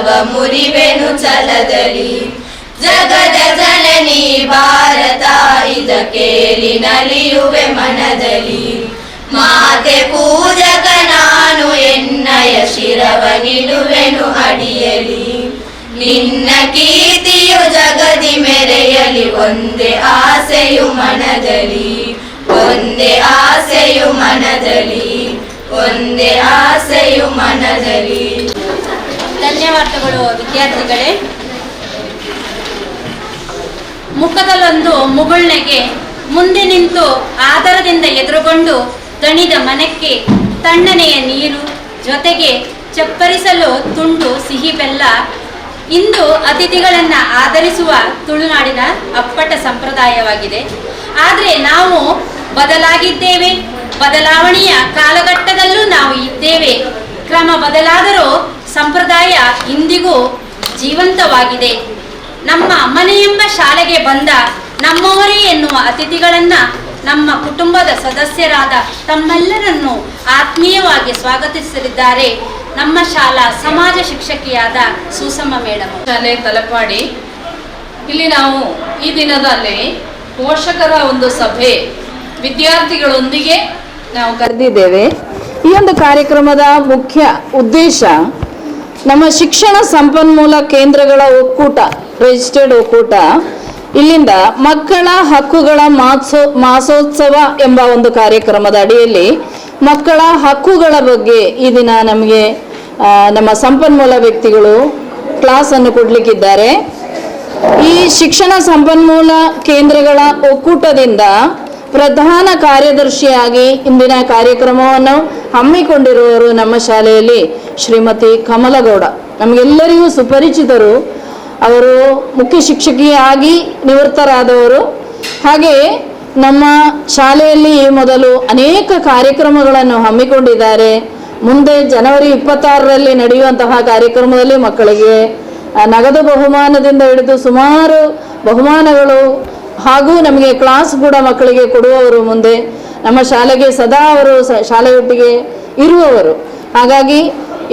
ಜಗವ ಮುರಿವೆನು ಛಲದಲ್ಲಿ. ಜಗದ ಜನನಿ ಭಾರತ ಇದ ಕೇಳಿ ನಲಿಯುವೆ ಮನದಲ್ಲಿ. ಮಾತೆ ಪೂಜಕ ನಾನು ಎನ್ನಯ ಶಿರವನಿಡುವೆನು ಅಡಿಯಲಿ. ನಿನ್ನ ಕೀರ್ತಿಯು ಜಗದಿ ಮೆರೆಯಲಿ ಒಂದೇ ಆಸೆಯು ಮನದಲ್ಲಿ. ಒಂದೇ ಆಸೆಯು ಮನದಲ್ಲಿ. ಒಂದೇ ಆಸೆಯು ಮನದಲ್ಲಿ. ಧನ್ಯವಾದಗಳು ವಿದ್ಯಾರ್ಥಿಗಳೇ. ಮುಖದಲ್ಲೊಂದು ಮುಗುಳ್ನೆಗೆ, ಮುಂದೆ ನಿಂತು ಆದರದಿಂದ ಎದುರುಗೊಂಡು ದಣಿದ ಮನಕ್ಕೆ ತಣ್ಣನೆಯ ನೀರು, ಜೊತೆಗೆ ಚಪ್ಪರಿಸಲು ತುಂಡು ಸಿಹಿ ಬೆಲ್ಲ. ಇಂದು ಅತಿಥಿಗಳನ್ನು ಆದರಿಸುವ ತುಳುನಾಡಿನ ಅಪ್ಪಟ ಸಂಪ್ರದಾಯವಾಗಿದೆ. ಆದರೆ ನಾವು ಬದಲಾಗಿದ್ದೇವೆ, ಬದಲಾವಣೆಯ ಕಾಲಘಟ್ಟದಲ್ಲೂ ನಾವು ಇದ್ದೇವೆ. ಕ್ರಮ ಬದಲಾದರೂ ಸಂಪ್ರದಾಯ ಇಂದಿಗೂ ಜೀವಂತವಾಗಿದೆ. ನಮ್ಮ ಮನೆಯೆಂಬ ಶಾಲೆಗೆ ಬಂದ ನಮ್ಮವರೇ ಎನ್ನುವ ಅತಿಥಿಗಳನ್ನು ನಮ್ಮ ಕುಟುಂಬದ ಸದಸ್ಯರಾದ ತಮ್ಮೆಲ್ಲರನ್ನು ಆತ್ಮೀಯವಾಗಿ ಸ್ವಾಗತಿಸಲಿದ್ದಾರೆ ನಮ್ಮ ಶಾಲಾ ಸಮಾಜ ಶಿಕ್ಷಕಿಯಾದ ಸವಸಮ ಮೇಡಮ್. ಶಾಲೆ ತಲಪಾಡಿ, ಇಲ್ಲಿ ನಾವು ಈ ದಿನದಲ್ಲಿ ಪೋಷಕರ ಒಂದು ಸಭೆ ವಿದ್ಯಾರ್ಥಿಗಳೊಂದಿಗೆ ನಾವು ಕರೆದಿದ್ದೇವೆ. ಈ ಒಂದು ಕಾರ್ಯಕ್ರಮದ ಮುಖ್ಯ ಉದ್ದೇಶ ನಮ್ಮ ಶಿಕ್ಷಣ ಸಂಪನ್ಮೂಲ ಕೇಂದ್ರಗಳ ಒಕ್ಕೂಟ, ರಿಜಿಸ್ಟರ್ಡ್ ಒಕ್ಕೂಟ, ಇಲ್ಲಿಂದ ಮಕ್ಕಳ ಹಕ್ಕುಗಳ ಮಾಸೋತ್ಸವ ಎಂಬ ಒಂದು ಕಾರ್ಯಕ್ರಮದ ಅಡಿಯಲ್ಲಿ ಮಕ್ಕಳ ಹಕ್ಕುಗಳ ಬಗ್ಗೆ ಈ ದಿನ ನಮಗೆ ನಮ್ಮ ಸಂಪನ್ಮೂಲ ವ್ಯಕ್ತಿಗಳು ಕ್ಲಾಸನ್ನು ಕೊಡಲಿಕ್ಕಿದ್ದಾರೆ. ಈ ಶಿಕ್ಷಣ ಸಂಪನ್ಮೂಲ ಕೇಂದ್ರಗಳ ಒಕ್ಕೂಟದಿಂದ ಪ್ರಧಾನ ಕಾರ್ಯದರ್ಶಿಯಾಗಿ ಇಂದಿನ ಕಾರ್ಯಕ್ರಮವನ್ನು ಹಮ್ಮಿಕೊಂಡಿರುವವರು ನಮ್ಮ ಶಾಲೆಯಲ್ಲಿ ಶ್ರೀಮತಿ ಕಮಲಗೌಡ, ನಮಗೆಲ್ಲರಿಗೂ ಸುಪರಿಚಿತರು. ಅವರು ಮುಖ್ಯ ಶಿಕ್ಷಕಿಯಾಗಿ ನಿವೃತ್ತರಾದವರು. ಹಾಗೆ ನಮ್ಮ ಶಾಲೆಯಲ್ಲಿ ಮೊದಲು ಅನೇಕ ಕಾರ್ಯಕ್ರಮಗಳನ್ನು ಹಮ್ಮಿಕೊಂಡಿದ್ದಾರೆ. ಮುಂದೆ ಜನವರಿ 26ರಲ್ಲಿ ನಡೆಯುವಂತಹ ಕಾರ್ಯಕ್ರಮದಲ್ಲಿ ಮಕ್ಕಳಿಗೆ ನಗದು ಬಹುಮಾನದಿಂದ ಹಿಡಿದು ಸುಮಾರು ಬಹುಮಾನಗಳು ಹಾಗೂ ನಮಗೆ ಕ್ಲಾಸ್ ಕೂಡ ಮಕ್ಕಳಿಗೆ ಕೊಡುವವರು. ಮುಂದೆ ನಮ್ಮ ಶಾಲೆಗೆ ಸದಾ ಅವರು ಶಾಲೆಯೊಟ್ಟಿಗೆ ಇರುವವರು. ಹಾಗಾಗಿ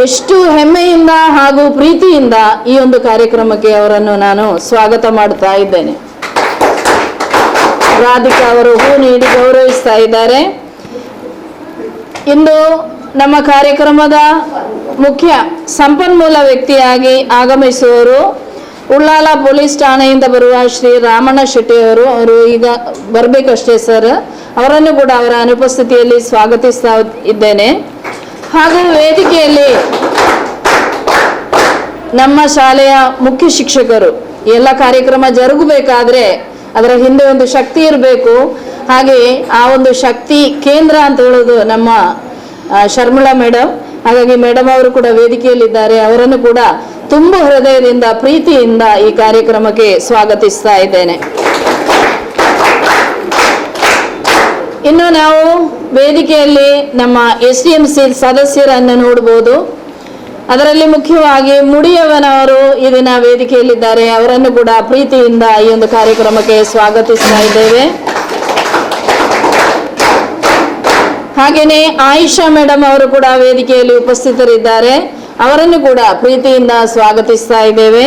ಎಷ್ಟು ಹೆಮ್ಮೆಯಿಂದ ಹಾಗೂ ಪ್ರೀತಿಯಿಂದ ಈ ಒಂದು ಕಾರ್ಯಕ್ರಮಕ್ಕೆ ಅವರನ್ನು ನಾನು ಸ್ವಾಗತ ಮಾಡ್ತಾ ಇದ್ದೇನೆ. ರಾಧಿಕಾ ಅವರು ಹೂ ನೀಡಿ ಗೌರವಿಸ್ತಾ ಇದ್ದಾರೆ. ಇಂದು ನಮ್ಮ ಕಾರ್ಯಕ್ರಮದ ಮುಖ್ಯ ಸಂಪನ್ಮೂಲ ವ್ಯಕ್ತಿಯಾಗಿ ಆಗಮಿಸುವವರು ಉಳ್ಳಾಲ ಪೊಲೀಸ್ ಠಾಣೆಯಿಂದ ಬರುವ ಶ್ರೀ ರಾಮಣ್ಣ ಶೆಟ್ಟಿ ಅವರು. ಅವರು ಈಗ ಬರಬೇಕಷ್ಟೇ ಸರ್. ಅವರನ್ನು ಕೂಡ ಅವರ ಅನುಪಸ್ಥಿತಿಯಲ್ಲಿ ಸ್ವಾಗತಿಸ್ತಾ ಇದ್ದೇನೆ. ಹಾಗೂ ವೇದಿಕೆಯಲ್ಲಿ ನಮ್ಮ ಶಾಲೆಯ ಮುಖ್ಯ ಶಿಕ್ಷಕರು. ಎಲ್ಲ ಕಾರ್ಯಕ್ರಮ ಜರುಗಬೇಕಾದ್ರೆ ಅದರ ಹಿಂದೆ ಒಂದು ಶಕ್ತಿ ಇರಬೇಕು. ಹಾಗೆ ಆ ಒಂದು ಶಕ್ತಿ ಕೇಂದ್ರ ಅಂತ ಹೇಳೋದು ನಮ್ಮ ಶರ್ಮಿಳಾ ಮೇಡಮ್. ಹಾಗಾಗಿ ಮೇಡಮ್ ಅವರು ಕೂಡ ವೇದಿಕೆಯಲ್ಲಿದ್ದಾರೆ. ಅವರನ್ನು ಕೂಡ ತುಂಬ ಹೃದಯದಿಂದ ಪ್ರೀತಿಯಿಂದ ಈ ಕಾರ್ಯಕ್ರಮಕ್ಕೆ ಸ್ವಾಗತಿಸ್ತಾ ಇದ್ದೇನೆ. ಇನ್ನು ನಾವು ವೇದಿಕೆಯಲ್ಲಿ ನಮ್ಮ SDMC ಸದಸ್ಯರನ್ನು ನೋಡಬಹುದು. ಅದರಲ್ಲಿ ಮುಖ್ಯವಾಗಿ ಮುಡಿಯವನವರು ಈ ದಿನ ವೇದಿಕೆಯಲ್ಲಿದ್ದಾರೆ. ಅವರನ್ನು ಕೂಡ ಪ್ರೀತಿಯಿಂದ ಈ ಒಂದು ಕಾರ್ಯಕ್ರಮಕ್ಕೆ ಸ್ವಾಗತಿಸ್ತಾ ಇದ್ದೇವೆ. ಹಾಗೆಯೇ ಆಯಿಷಾ ಮೇಡಮ್ ಅವರು ಕೂಡ ವೇದಿಕೆಯಲ್ಲಿ ಉಪಸ್ಥಿತರಿದ್ದಾರೆ. ಅವರನ್ನು ಕೂಡ ಪ್ರೀತಿಯಿಂದ ಸ್ವಾಗತಿಸ್ತಾ ಇದ್ದೇವೆ.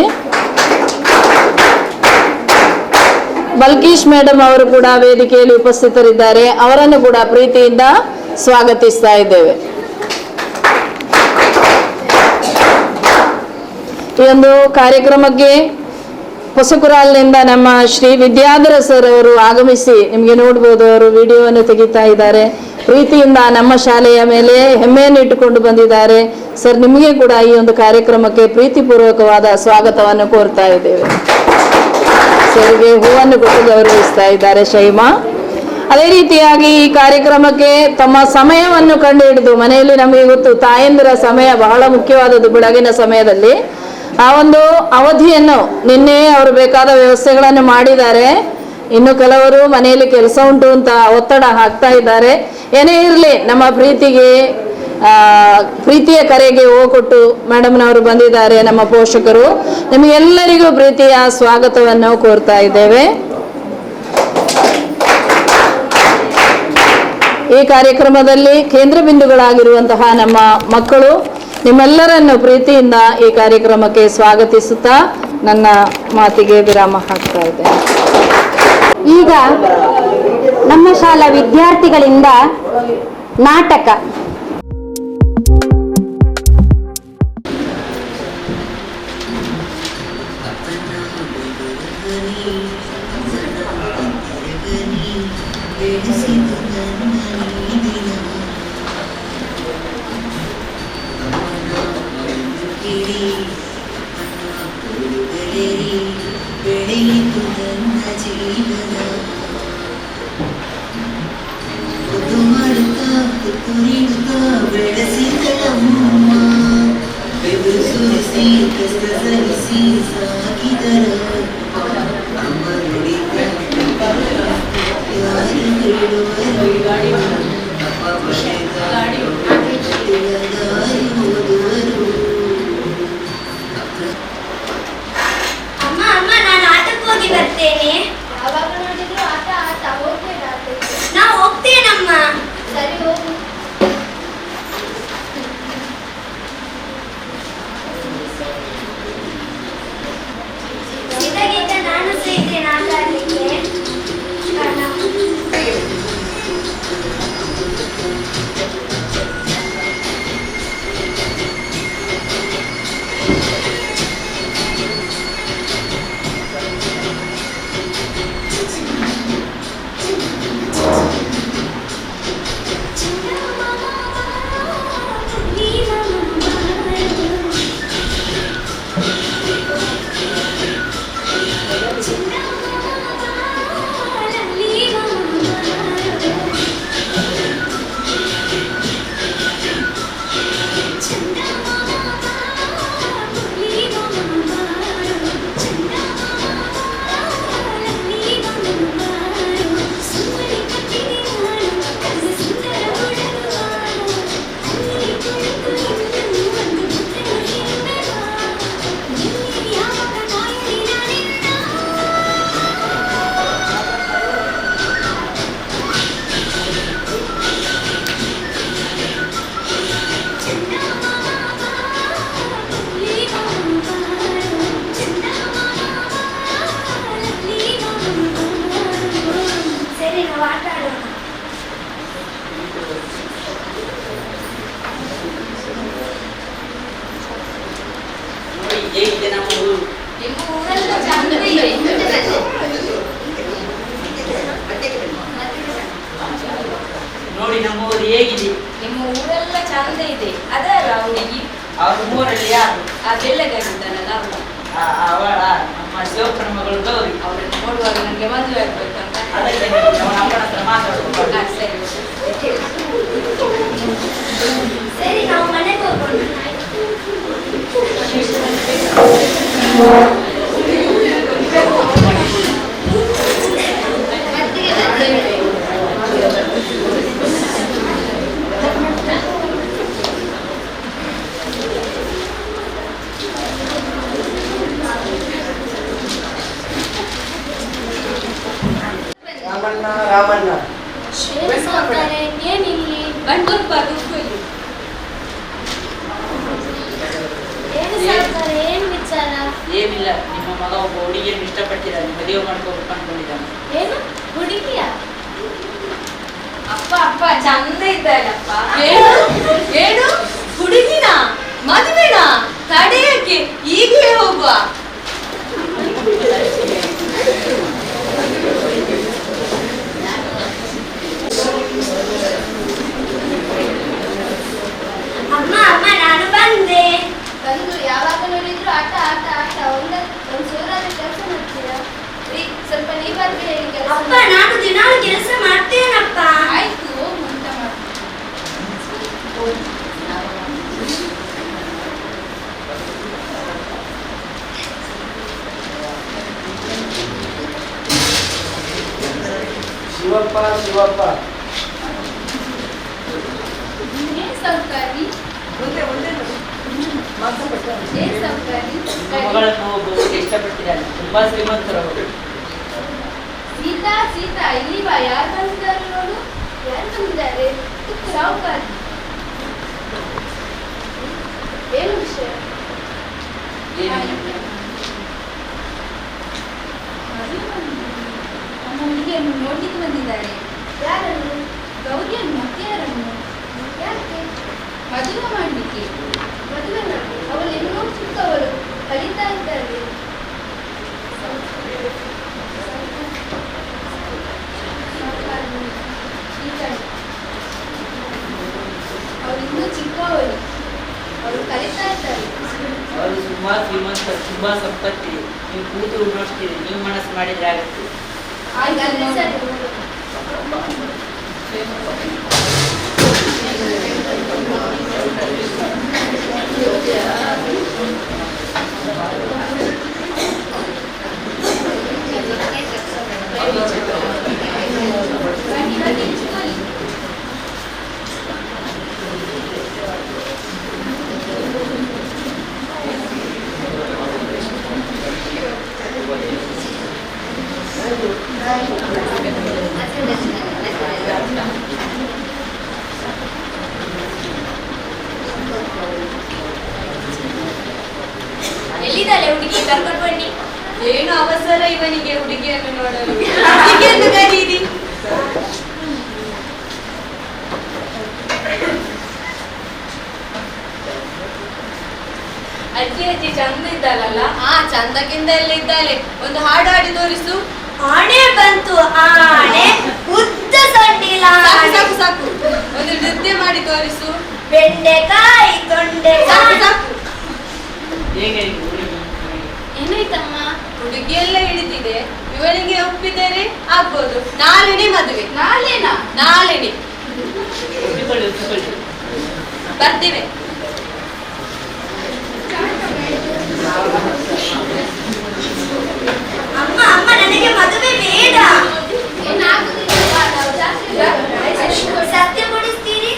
ಬಲ್ಕೀಶ್ ಮೇಡಮ್ ಅವರು ಕೂಡ ವೇದಿಕೆಯಲ್ಲಿ ಉಪಸ್ಥಿತರಿದ್ದಾರೆ. ಅವರನ್ನು ಕೂಡ ಪ್ರೀತಿಯಿಂದ ಸ್ವಾಗತಿಸ್ತಾ ಇದ್ದೇವೆ. ಈ ಒಂದು ಕಾರ್ಯಕ್ರಮಕ್ಕೆ ಹೊಸಕುರಾಲ್ನಿಂದ ನಮ್ಮ ಶ್ರೀ ವಿದ್ಯಾಧರ ಸರ್ ಅವರು ಆಗಮಿಸಿ, ನಿಮಗೆ ನೋಡ್ಬೋದು, ಅವರು ವಿಡಿಯೋವನ್ನು ತೆಗಿತಾ ಇದ್ದಾರೆ. ಪ್ರೀತಿಯಿಂದ ನಮ್ಮ ಶಾಲೆಯ ಮೇಲೆ ಹೆಮ್ಮೆಯನ್ನು ಇಟ್ಟುಕೊಂಡು ಬಂದಿದ್ದಾರೆ. ಸರ್, ನಿಮಗೆ ಕೂಡ ಈ ಒಂದು ಕಾರ್ಯಕ್ರಮಕ್ಕೆ ಪ್ರೀತಿಪೂರ್ವಕವಾದ ಸ್ವಾಗತವನ್ನು ಕೋರ್ತಾ ಇದ್ದೇವೆ. ಸರ್ಗೆ ಹೂವನ್ನು ಕೊಟ್ಟು ಗೌರವಿಸ್ತಾ ಇದ್ದಾರೆ ಶೈಮಾ. ಅದೇ ರೀತಿಯಾಗಿ ಈ ಕಾರ್ಯಕ್ರಮಕ್ಕೆ ತಮ್ಮ ಸಮಯವನ್ನು ಕಂಡು ಹಿಡಿದು, ಮನೆಯಲ್ಲಿ ನಮಗೆ ಗೊತ್ತು ತಾಯಂದಿರ ಸಮಯ ಬಹಳ ಮುಖ್ಯವಾದದ್ದು ಬೆಳಗಿನ ಸಮಯದಲ್ಲಿ. ಆ ಒಂದು ಅವಧಿಯನ್ನು ನಿನ್ನೆ ಅವರು ಬೇಕಾದ ವ್ಯವಸ್ಥೆಗಳನ್ನು ಮಾಡಿದ್ದಾರೆ. ಇನ್ನು ಕೆಲವರು ಮನೆಯಲ್ಲಿ ಕೆಲಸ ಉಂಟು ಅಂತ ಒತ್ತಡ ಹಾಕ್ತಾ ಇದ್ದಾರೆ. ಏನೇ ಇರಲಿ, ನಮ್ಮ ಪ್ರೀತಿಯ ಕರೆಗೆ ಕೊಟ್ಟು ಮೇಡಮ್ನವರು ಬಂದಿದ್ದಾರೆ. ನಮ್ಮ ಪೋಷಕರು ನಿಮಗೆಲ್ಲರಿಗೂ ಪ್ರೀತಿಯ ಸ್ವಾಗತವನ್ನು ಕೋರ್ತಾ ಇದ್ದೇವೆ. ಈ ಕಾರ್ಯಕ್ರಮದಲ್ಲಿ ಕೇಂದ್ರ ಬಿಂದುಗಳಾಗಿರುವಂತಹ ನಮ್ಮ ಮಕ್ಕಳು ನಿಮ್ಮೆಲ್ಲರನ್ನು ಪ್ರೀತಿಯಿಂದ ಈ ಕಾರ್ಯಕ್ರಮಕ್ಕೆ ಸ್ವಾಗತಿಸುತ್ತಾ ನನ್ನ ಮಾತಿಗೆ ವಿರಾಮ ಹಾಕ್ತಾ ಇದ್ದೇನೆ. ಈಗ ನಮ್ಮ ಶಾಲಾ ವಿದ್ಯಾರ್ಥಿಗಳಿಂದ ನಾಟಕ. ನೋಡಿ ನಮ್ಮ ಊರು ಹೇಗಿದೆ. ನಿಮ್ಮ ಊರೆಲ್ಲ ಚಂದ ಇದೆ. ಅದರ ಹುಡುಗಿ ಅವ್ರ ಊರಲ್ಲಿ ಯಾರು? ಆ ಬೆಳ್ಳಗಾಗಿದ್ದಾನಲ್ಲ ಅವಳು. ಅವಳ ನಮ್ಮ ಶಿವಪ್ಪನ ಮಗಳು ಗೌರಿ. ಅವರನ್ನು ನೋಡುವಾಗ ನನಗೆ ಮದುವೆ ಆಗ್ಬೇಕಂತ. ಅದಕ್ಕೆ ಅವನ ಅಮ್ಮನ ಹತ್ರ ಮಾತಾಡುವ. ಸರಿ ನಾವು ಮನೆಗೆ ಹೋಗೋಣ. ರಾಮಣ್ಣ ಏನಿಲ್ಲಿ ಬಂಡೂರು ಬಾಗಿಲು ಏನು ವಿಚಾರ? ಏನಿಲ್ಲ, ನಿಮ್ಮ ಮಗ ಒಬ್ಬ ಹುಡುಗಿಯನ್ನು ಇಷ್ಟಪಟ್ಟಿದ್ದಾನೆ, ಮದುವೆ ಮಾಡ್ಕೋಬೇಕು ಅನ್ಕೊಂಡಿದ್ದಾನೆ. ಏನು ಹುಡುಗಿಯ? ಅಪ್ಪ ಅಪ್ಪ ಚಂದ ಇದ್ದಾನಪ್ಪ. ಏನು ಹುಡುಗಿನ ಮದುವೆನ? ತಡೆಯಕ್ಕೆ ಈಗಲೇ ಹೋಗುವ. ಅಮ್ಮ ಅಮ್ಮ ನಾನು ಬಂದೆ. ಬಂದು ಯಾವಾಗ ನೋಡಿದ್ರು ಆಟ ಆಟ ಆಟ. ಒಂದು ಸೂರಾದ ಕೆಲಸ ಮಾಡ್ತೀರಾ? ಸ್ವಲ್ಪ ನೀವಾದ್ರೆ ಹೇಳಿ ಕೆಲಸ. ಅಪ್ಪ ನಾನು ದಿನಾಲು ಕೆಲಸ ಮಾಡ್ತೇನಪ್ಪ. ಆಯ್ತು, ಹೋಗು ಅಂತ ಮಾಡಿ. ಶಿವಪ್ಪ ಶಿವಪ್ಪ ಏನ್ ಸೌಕಾರಿ? ಏನ್ ಸೌಕಾರಿ? ಮಗಳನ್ನು ಒಬ್ಬ ಇಷ್ಟಪಟ್ಟಿದ್ದಾನೆ, ತುಂಬಾ ಶ್ರೀಮಂತರು ಅವರು. ಸೀತಾ ಸೀತಾ ಇಲ್ಲಿ ಬಾ. ಯಾರು ಬಂದಿದ್ದಾರೆ ನೋಡು. ಯಾರು ಬಂದಿದ್ದಾರೆ? ಸೌಕಾರಿ. ನಮ್ಮ ಹುಡುಗಿಯನ್ನು ನೋಡ್ಲಿಕ್ಕೆ ಬಂದಿದ್ದಾರೆ. ಯಾರನ್ನು? ಗೌರಿಯನ್ನು ಮತ್ತೆ ಯಾರನ್ನು? ಯಾಕೆ? ಮದುವೆ ಮಾಡಲಿಕ್ಕೆ. ಮದುವೆನ? ಅವಳು ಇನ್ನೂ ಚಿಕ್ಕವಳು, ಕಲಿತಾ ಇದ್ದಾಳೆ. ಅವಳು ಇನ್ನೂ ಚಿಕ್ಕವಳು, ಅವಳು ಕಲಿತಾ ಇದ್ದಾಳೆ. ಅವರು ತುಂಬಾ ಶ್ರೀಮಂತ, ತುಂಬಾ ಸಂಪತ್ತಿ. ನೀವು ಕೂತು ನೋಡ್ತೀರಿ, ನೀವು ಮನಸ್ಸು ಮಾಡಿದ್ರೆ ಆಗುತ್ತೆ. ಹಾಗಾದ್ರೆ ಸರಿ. ಎಲ್ಲಿದ್ದಾಳೆ ಹುಡುಗಿ? ಕರ್ಕೊಂಡು ಬನ್ನಿ. ಏನು ಅವಸರ ಇವನಿಗೆ ಹುಡುಗಿಯನ್ನು ನೋಡಲು? ಹುಡುಗಿಯನ್ನು ಕರೀರಿ. ಅಜ್ಜಿ ಅಜ್ಜಿ ಚಂದ ಇದ್ದಾಳಲ್ಲ? ಚಂದಕ್ಕಿಂತ ಎಲ್ಲ ಇದ್ದಾಳೆ. ಒಂದು ಹಾಡು ಹಾಡಿ ತೋರಿಸು. ಆಣೆ ಬಂತು, ಆಣೆ ಉದ್ದ ಸೊಂಡಿಲ. ಸಾಕು ಸಾಕು, ಒಂದು ನೃತ್ಯ ಮಾಡಿ ತೋರಿಸು. ಬೆಂಡೆಕಾಯಿ ಸಾಕು ತೊಂಡೆಕಾಯಿ. ಸಾಕು. ಹೇಗೆ ಏನಾಯ್ತಮ್ಮ? ಹುಡುಗಿ ಎಲ್ಲ ಹಿಡಿದಿದೆ. ಇವನಿಗೆ ಒಪ್ಪಿದರೆ ಆಗ್ಬೋದು. ನಾಳೆನೆ ಮದುವೆ. ನಾಳೆನಾ? ನಾಳೆನೆ ಒಪ್ಪಿಕೊಳ್ಳಿ ಒಪ್ಪಿಕೊಳ್ಳಿ. ಬರ್ತೀವಿ. ಅಮ್ಮ ಅಮ್ಮ ನನಗೆ ಮದುವೆ ಬೇಡ. ಏನಾಗುದಿಲ್ಲ, ನಾವು ಜಾಸ್ತಿ ಸತ್ಯ ಕೊಡಿಸ್ತೀರಿ?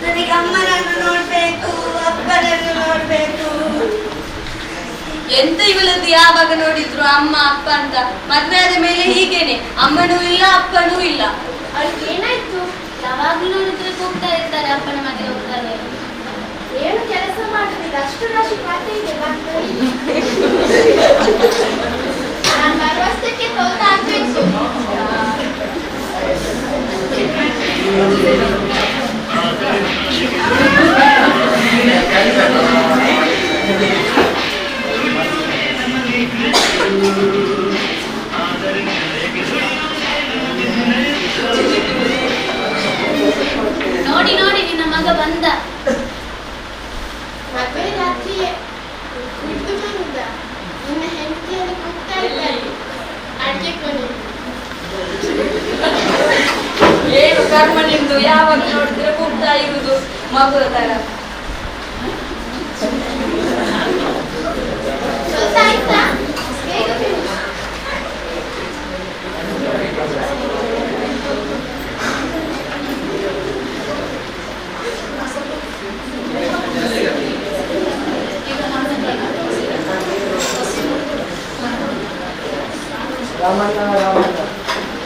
ನನಗೆ ಅಮ್ಮನನ್ನು ನೋಡ್ಬೇಕು, ಅಪ್ಪನನ್ನು ನೋಡ್ಬೇಕು. ಎಂತ ಇವಳದ್ದು ಯಾವಾಗ ನೋಡಿದ್ರು ಅಮ್ಮ ಅಪ್ಪ ಅಂತ. ಮದ್ವೆ ಆದ ಮೇಲೆ ಹೀಗೇನೆ, ಅಮ್ಮನೂ ಇಲ್ಲ ಅಪ್ಪನೂ ಇಲ್ಲ. ಅವ್ರಿಗೆ ಏನಾಯ್ತು? ಯಾವಾಗ್ಲೂ ನೋಡಿದ್ರೆ ಕೂಗ್ತಾ ಇರ್ತಾರೆ, ಅಪ್ಪನ ಮನೆ ಹೋಗ್ತಾರೆ. ಏನು ಕೆಲಸ ಮಾಡುದಿಲ್ಲ, ಅಷ್ಟು ರಾಶಿ ಖಾತೆ ಇದೆ ಬಂದು. ನಾನು ಬರುವಷ್ಟಕ್ಕೆ ತೋಟ ಆಗ್ಬೇಕು. ನೋಡಿ ನೋಡಿ ನಿನ್ನ ಮಗ ಬಂದ. ಮದುವೆ ರಾತ್ರಿಯೇ ಕುಡಿದು ಬಂದ. ನಿನ್ನ ಹೆಂಡತಿಯನ್ನು ಕೂಗ್ತಾ ಇದ್ದಾರೆ, ಅಡ್ಗೆ ಕೊನೆ. ಏನು ಕರ್ಮ ನಿಮ್ದು, ಯಾವಾಗ ನೋಡಿದ್ರೆ ಕೂಗ್ತಾ ಇರುವುದು ಮಗುವ ತರ. ಸ್ವಲ್ಪ ಆಯ್ತಾ? ಬೇಗ ತಿನ್ನು.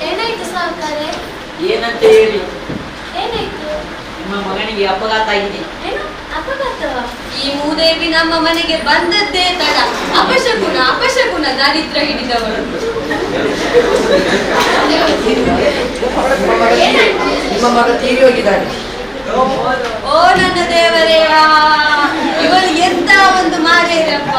ಏನಾಯ್ತು ಸಾವುಕಾರೆ? ಏನಂತ ಹೇಳಿ, ಮಗನಿಗೆ ಅಪಘಾತ ಆಗಿದೆ. ಏನು ಅಪಘಾತವ? ಈ ಮೂದೇವಿ ನಮ್ಮ ಮನೆಗೆ ಬಂದದ್ದೇ ತಡ. ಅಪಶಕುನ ಅಪಶಕುನ ದಾರಿದ್ರ ಹಿಡಿದವಳು. ನಿಮ್ಮ ಮಗ ತೀರಿ ಹೋಗಿದ್ದಾನೆ. ಓ ನನ್ನ ದೇವರೇ, ಇವಳು ಎಂತ ಒಂದು ಮಾರೇರಪ್ಪ.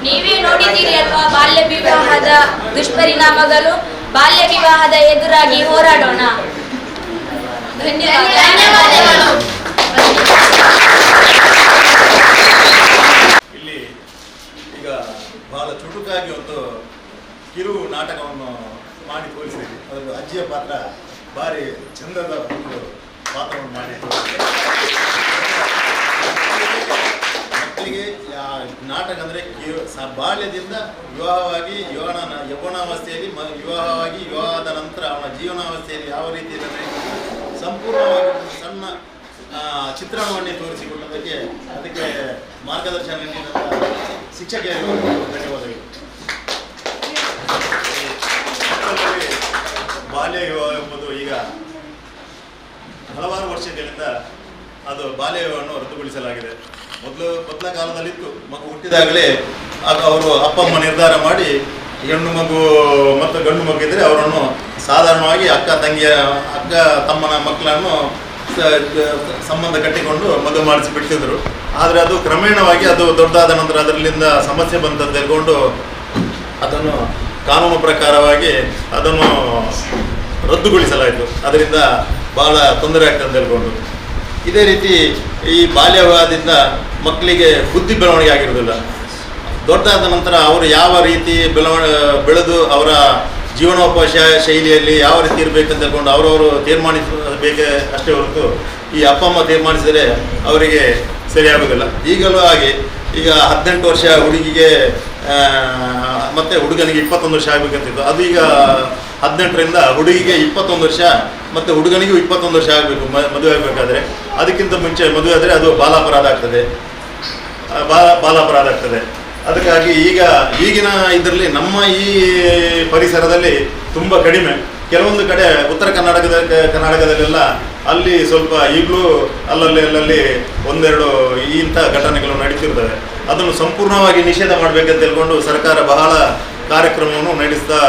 ನೀವೇ ನೋಡಿದ್ದೀರಿ ಅಲ್ವಾ ಬಾಲ್ಯ ವಿವಾಹದ ದುಷ್ಪರಿಣಾಮಗಳು. ಬಾಲ್ಯ ವಿವಾಹದ ಎದುರಾಗಿ ಹೋರಾಡೋಣ. ಧನ್ಯವಾದಗಳು. ಇಲ್ಲಿ ಈಗ ಬಹಳ ಚುಟುಕಾಗಿ ಒಂದು ಕಿರು ನಾಟಕವನ್ನು ಮಾಡಿ ತೋರಿಸಿದೆ. ಅದರ ಅಜ್ಜಿಯ ಪಾತ್ರ ಭಾರಿ ಚಂದದ ಒಂದು ಪಾತ್ರವನ್ನು ಮಾಡಿ ಮಕ್ಕಳಿಗೆ ನಾಟಕ ಅಂದರೆ ಬಾಲ್ಯದಿಂದ ವಿವಾಹವಾಗಿ ಯೌವನಾವಸ್ಥೆಯಲ್ಲಿ ವಿವಾಹವಾಗಿ ವಿವಾಹದ ನಂತರ ಅವನ ಜೀವನಾವಸ್ಥೆಯಲ್ಲಿ ಯಾವ ರೀತಿ ಇದ್ದರೆ ಸಂಪೂರ್ಣವಾಗಿ ಸಣ್ಣ ಚಿತ್ರಣವನ್ನೇ ತೋರಿಸಿಕೊಟ್ಟದಕ್ಕೆ ಅದಕ್ಕೆ ಮಾರ್ಗದರ್ಶನ ನೀಡಿದಂಥ ಶಿಕ್ಷಕಿಯರಿಗೂ ಧನ್ಯವಾದಗಳು. ಬಾಲ್ಯ ವಿವಾಹ ಎಂಬುದು ಈಗ ಹಲವಾರು ವರ್ಷಗಳಿಂದ ಅದು ಬಾಲ್ಯ ವಿವಾಹವನ್ನು ರದ್ದುಗೊಳಿಸಲಾಗಿದೆ. ಮೊದಲ ಕಾಲದಲ್ಲಿತ್ತು. ಮಗು ಹುಟ್ಟಿದಾಗಲೇ ಅವರು ಅಪ್ಪ ಅಮ್ಮ ನಿರ್ಧಾರ ಮಾಡಿ ಹೆಣ್ಣು ಮಗು ಮತ್ತು ಗಂಡು ಮಗು ಇದ್ದರೆ ಅವರನ್ನು ಸಾಧಾರಣವಾಗಿ ಅಕ್ಕ ತಮ್ಮನ ಮಕ್ಕಳನ್ನು ಸಂಬಂಧ ಕಟ್ಟಿಕೊಂಡು ಮದುವೆ ಮಾಡಿಸಿ ಬಿಡ್ತಿದ್ರು. ಆದರೆ ಅದು ಕ್ರಮೇಣವಾಗಿ ಅದು ದೊಡ್ಡದಾದ ನಂತರ ಅದರಲ್ಲಿಂದ ಸಮಸ್ಯೆ ಬಂತಂತ ಹೇಳ್ಕೊಂಡು ಅದನ್ನು ಕಾನೂನು ಪ್ರಕಾರವಾಗಿ ಅದನ್ನು ರದ್ದುಗೊಳಿಸಲಾಯಿತು. ಅದರಿಂದ ಬಹಳ ತೊಂದರೆ ಆಗ್ತದೆ ಹೇಳ್ಕೊಂಡು ಇದೇ ರೀತಿ ಈ ಬಾಲ್ಯ ವಿವಾಹದಿಂದ ಮಕ್ಕಳಿಗೆ ಬುದ್ಧಿ ಬೆಳವಣಿಗೆ ಆಗಿರೋದಿಲ್ಲ. ದೊಡ್ಡದಾದ ನಂತರ ಅವರು ಯಾವ ರೀತಿ ಬೆಳೆದು ಅವರ ಜೀವನೋಪಾಯ ಶೈಲಿಯಲ್ಲಿ ಯಾವ ರೀತಿ ಇರಬೇಕಂತ ಹೇಳ್ಕೊಂಡು ಅವರವರು ತೀರ್ಮಾನಿಸಬೇಕೇ ಅಷ್ಟೇ ಹೊರತು ಈ ಅಪ್ಪ ಅಮ್ಮ ತೀರ್ಮಾನಿಸಿದರೆ ಅವರಿಗೆ ಸರಿಯಾಗೋದಿಲ್ಲ. ಈಗಲೂ ಹಾಗೆ ಈಗ 18 ವರ್ಷ ಹುಡುಗಿಗೆ ಮತ್ತು ಹುಡುಗನಿಗೆ 21 ವರ್ಷ ಆಗಬೇಕಂತಿತ್ತು. ಅದು ಈಗ 18ರಿಂದ ಹುಡುಗಿಗೆ 21 ವರ್ಷ ಮತ್ತು ಹುಡುಗನಿಗೂ 21 ವರ್ಷ ಆಗಬೇಕು ಮದುವೆ ಆಗಬೇಕಾದ್ರೆ. ಅದಕ್ಕಿಂತ ಮುಂಚೆ ಮದುವೆ ಆದರೆ ಅದು ಬಾಲಾಪರಾಧ ಆಗ್ತದೆ. ಅದಕ್ಕಾಗಿ ಈಗಿನ ಇದರಲ್ಲಿ ನಮ್ಮ ಈ ಪರಿಸರದಲ್ಲಿ ತುಂಬ ಕಡಿಮೆ. ಕೆಲವೊಂದು ಕಡೆ ಉತ್ತರ ಕರ್ನಾಟಕದಲ್ಲೆಲ್ಲ ಅಲ್ಲಿ ಸ್ವಲ್ಪ ಈಗಲೂ ಅಲ್ಲಲ್ಲಿ ಒಂದೆರಡು ಇಂಥ ಘಟನೆಗಳು ನಡೀತಿರ್ತವೆ. ಅದನ್ನು ಸಂಪೂರ್ಣವಾಗಿ ನಿಷೇಧ ಮಾಡಬೇಕಂತ ಹೇಳ್ಕೊಂಡು ಸರ್ಕಾರ ಬಹಳ ಕಾರ್ಯಕ್ರಮವನ್ನು ನಡೆಸ್ತಾ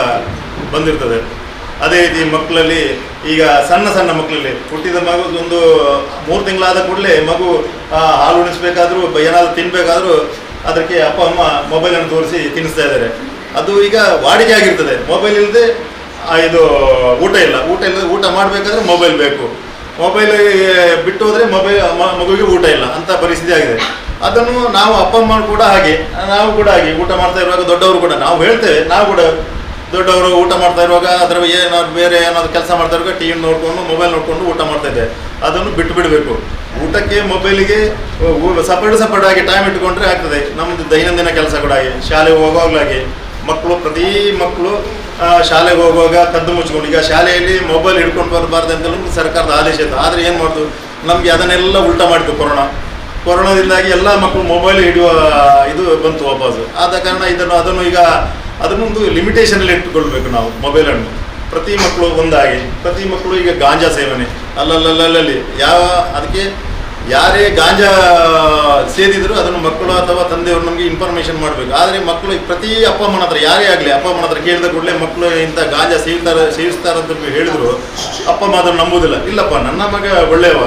ಬಂದಿರ್ತದೆ. ಅದೇ ರೀತಿ ಮಕ್ಕಳಲ್ಲಿ ಈಗ ಸಣ್ಣ ಮಕ್ಕಳಲ್ಲಿ ಹುಟ್ಟಿದ ಮಗು ಒಂದು 3 ತಿಂಗಳಾದ ಕೂಡಲೇ ಮಗು ಹಾಲು ಉಣಿಸ್ಬೇಕಾದ್ರೂ ಏನಾದರೂ ತಿನ್ನಬೇಕಾದ್ರೂ ಅದಕ್ಕೆ ಅಪ್ಪ ಅಮ್ಮ ಮೊಬೈಲನ್ನು ತೋರಿಸಿ ತಿನ್ನಿಸ್ತಾ ಇದ್ದಾರೆ. ಅದು ಈಗ ವಾಡಿಕೆ ಆಗಿರ್ತದೆ. ಮೊಬೈಲ್ ಇಲ್ಲದೆ ಇದು ಊಟ ಮಾಡಬೇಕಾದ್ರೆ ಮೊಬೈಲ್ ಬೇಕು. ಮೊಬೈಲ್ ಬಿಟ್ಟು ಹೋದರೆ ಮಗುವಿಗೆ ಊಟ ಇಲ್ಲ ಅಂತ ಪರಿಸ್ಥಿತಿ ಆಗಿದೆ. ಅದನ್ನು ನಾವು ಅಪ್ಪ ಅಮ್ಮ ಕೂಡ ಹಾಗೆ ಊಟ ಮಾಡ್ತಾ ಇರುವಾಗ ದೊಡ್ಡವರು ಕೂಡ ನಾವು ಹೇಳ್ತೇವೆ. ನಾವು ಕೂಡ ದೊಡ್ಡವರು ಊಟ ಮಾಡ್ತಾ ಇರುವಾಗ ಅದರ ಬೇರೆ ಏನಾದ್ರು ಕೆಲಸ ಮಾಡ್ತಾ ಇರುವಾಗ ಟಿ ವಿ ನೋಡಿಕೊಂಡು ಮೊಬೈಲ್ ನೋಡಿಕೊಂಡು ಊಟ ಮಾಡ್ತಾ ಇದ್ದೆ. ಅದನ್ನು ಬಿಟ್ಟು ಬಿಡಬೇಕು. ಊಟಕ್ಕೆ ಮೊಬೈಲಿಗೆ ಸಪರೇಟ್ ಆಗಿ ಟೈಮ್ ಇಟ್ಕೊಂಡ್ರೆ ಆಗ್ತದೆ. ನಮ್ಮದು ದೈನಂದಿನ ಕೆಲಸ ಕೂಡ ಆಗಿ ಶಾಲೆಗೆ ಹೋಗುವಾಗಲಾಗಿ ಪ್ರತಿ ಮಕ್ಕಳು ಶಾಲೆಗೆ ಹೋಗುವಾಗ ಕದ್ದು ಮುಚ್ಕೊಂಡು ಈಗ ಶಾಲೆಯಲ್ಲಿ ಮೊಬೈಲ್ ಹಿಡ್ಕೊಂಡು ಬರಬಾರ್ದು ಅಂತ ಸರ್ಕಾರದ ಆದೇಶ ಇತ್ತು. ಆದರೆ ಏನು ಮಾಡ್ದು ನಮಗೆ ಅದನ್ನೆಲ್ಲ ಉಲ್ಟಾ ಮಾಡಿತು ಕೊರೋನಾದಿಂದಾಗಿ ಎಲ್ಲ ಮಕ್ಕಳು ಮೊಬೈಲ್ ಹಿಡಿಯುವ ಇದು ಬಂತು ವಾಪಸ್ಸು. ಆದ ಕಾರಣ ಅದನ್ನೊಂದು ಲಿಮಿಟೇಷನಲ್ಲಿ ಇಟ್ಟುಕೊಳ್ಬೇಕು ನಾವು ಮೊಬೈಲನ್ನು. ಪ್ರತಿ ಮಕ್ಕಳು ಒಂದಾಗಿ ಪ್ರತಿ ಮಕ್ಕಳು ಈಗ ಗಾಂಜಾ ಸೇವನೆ ಅಲ್ಲಲ್ಲಿ ಅದಕ್ಕೆ ಯಾರೇ ಗಾಂಜಾ ಸೇದಿದ್ರು ಅದನ್ನು ಮಕ್ಕಳು ಅಥವಾ ತಂದೆಯವರು ನಮಗೆ ಇನ್ಫಾರ್ಮೇಷನ್ ಮಾಡಬೇಕು. ಆದರೆ ಮಕ್ಕಳು ಪ್ರತಿ ಅಪ್ಪ ಅಮ್ಮನ ಹತ್ರ ಯಾರೇ ಆಗಲಿ ಅಪ್ಪ ಅಮ್ಮನ ಹತ್ರ ಕೇಳಿದ ಕೂಡಲೇ ಮಕ್ಕಳು ಇಂಥ ಗಾಂಜಾ ಸೇವಿಸ್ತಾರಂತ ಹೇಳಿದ್ರು ಅಪ್ಪ ಅಮ್ಮ ಅದನ್ನು ನಂಬುವುದಿಲ್ಲ. ಇಲ್ಲಪ್ಪ ನನ್ನ ಮಗ ಒಳ್ಳೆಯವ,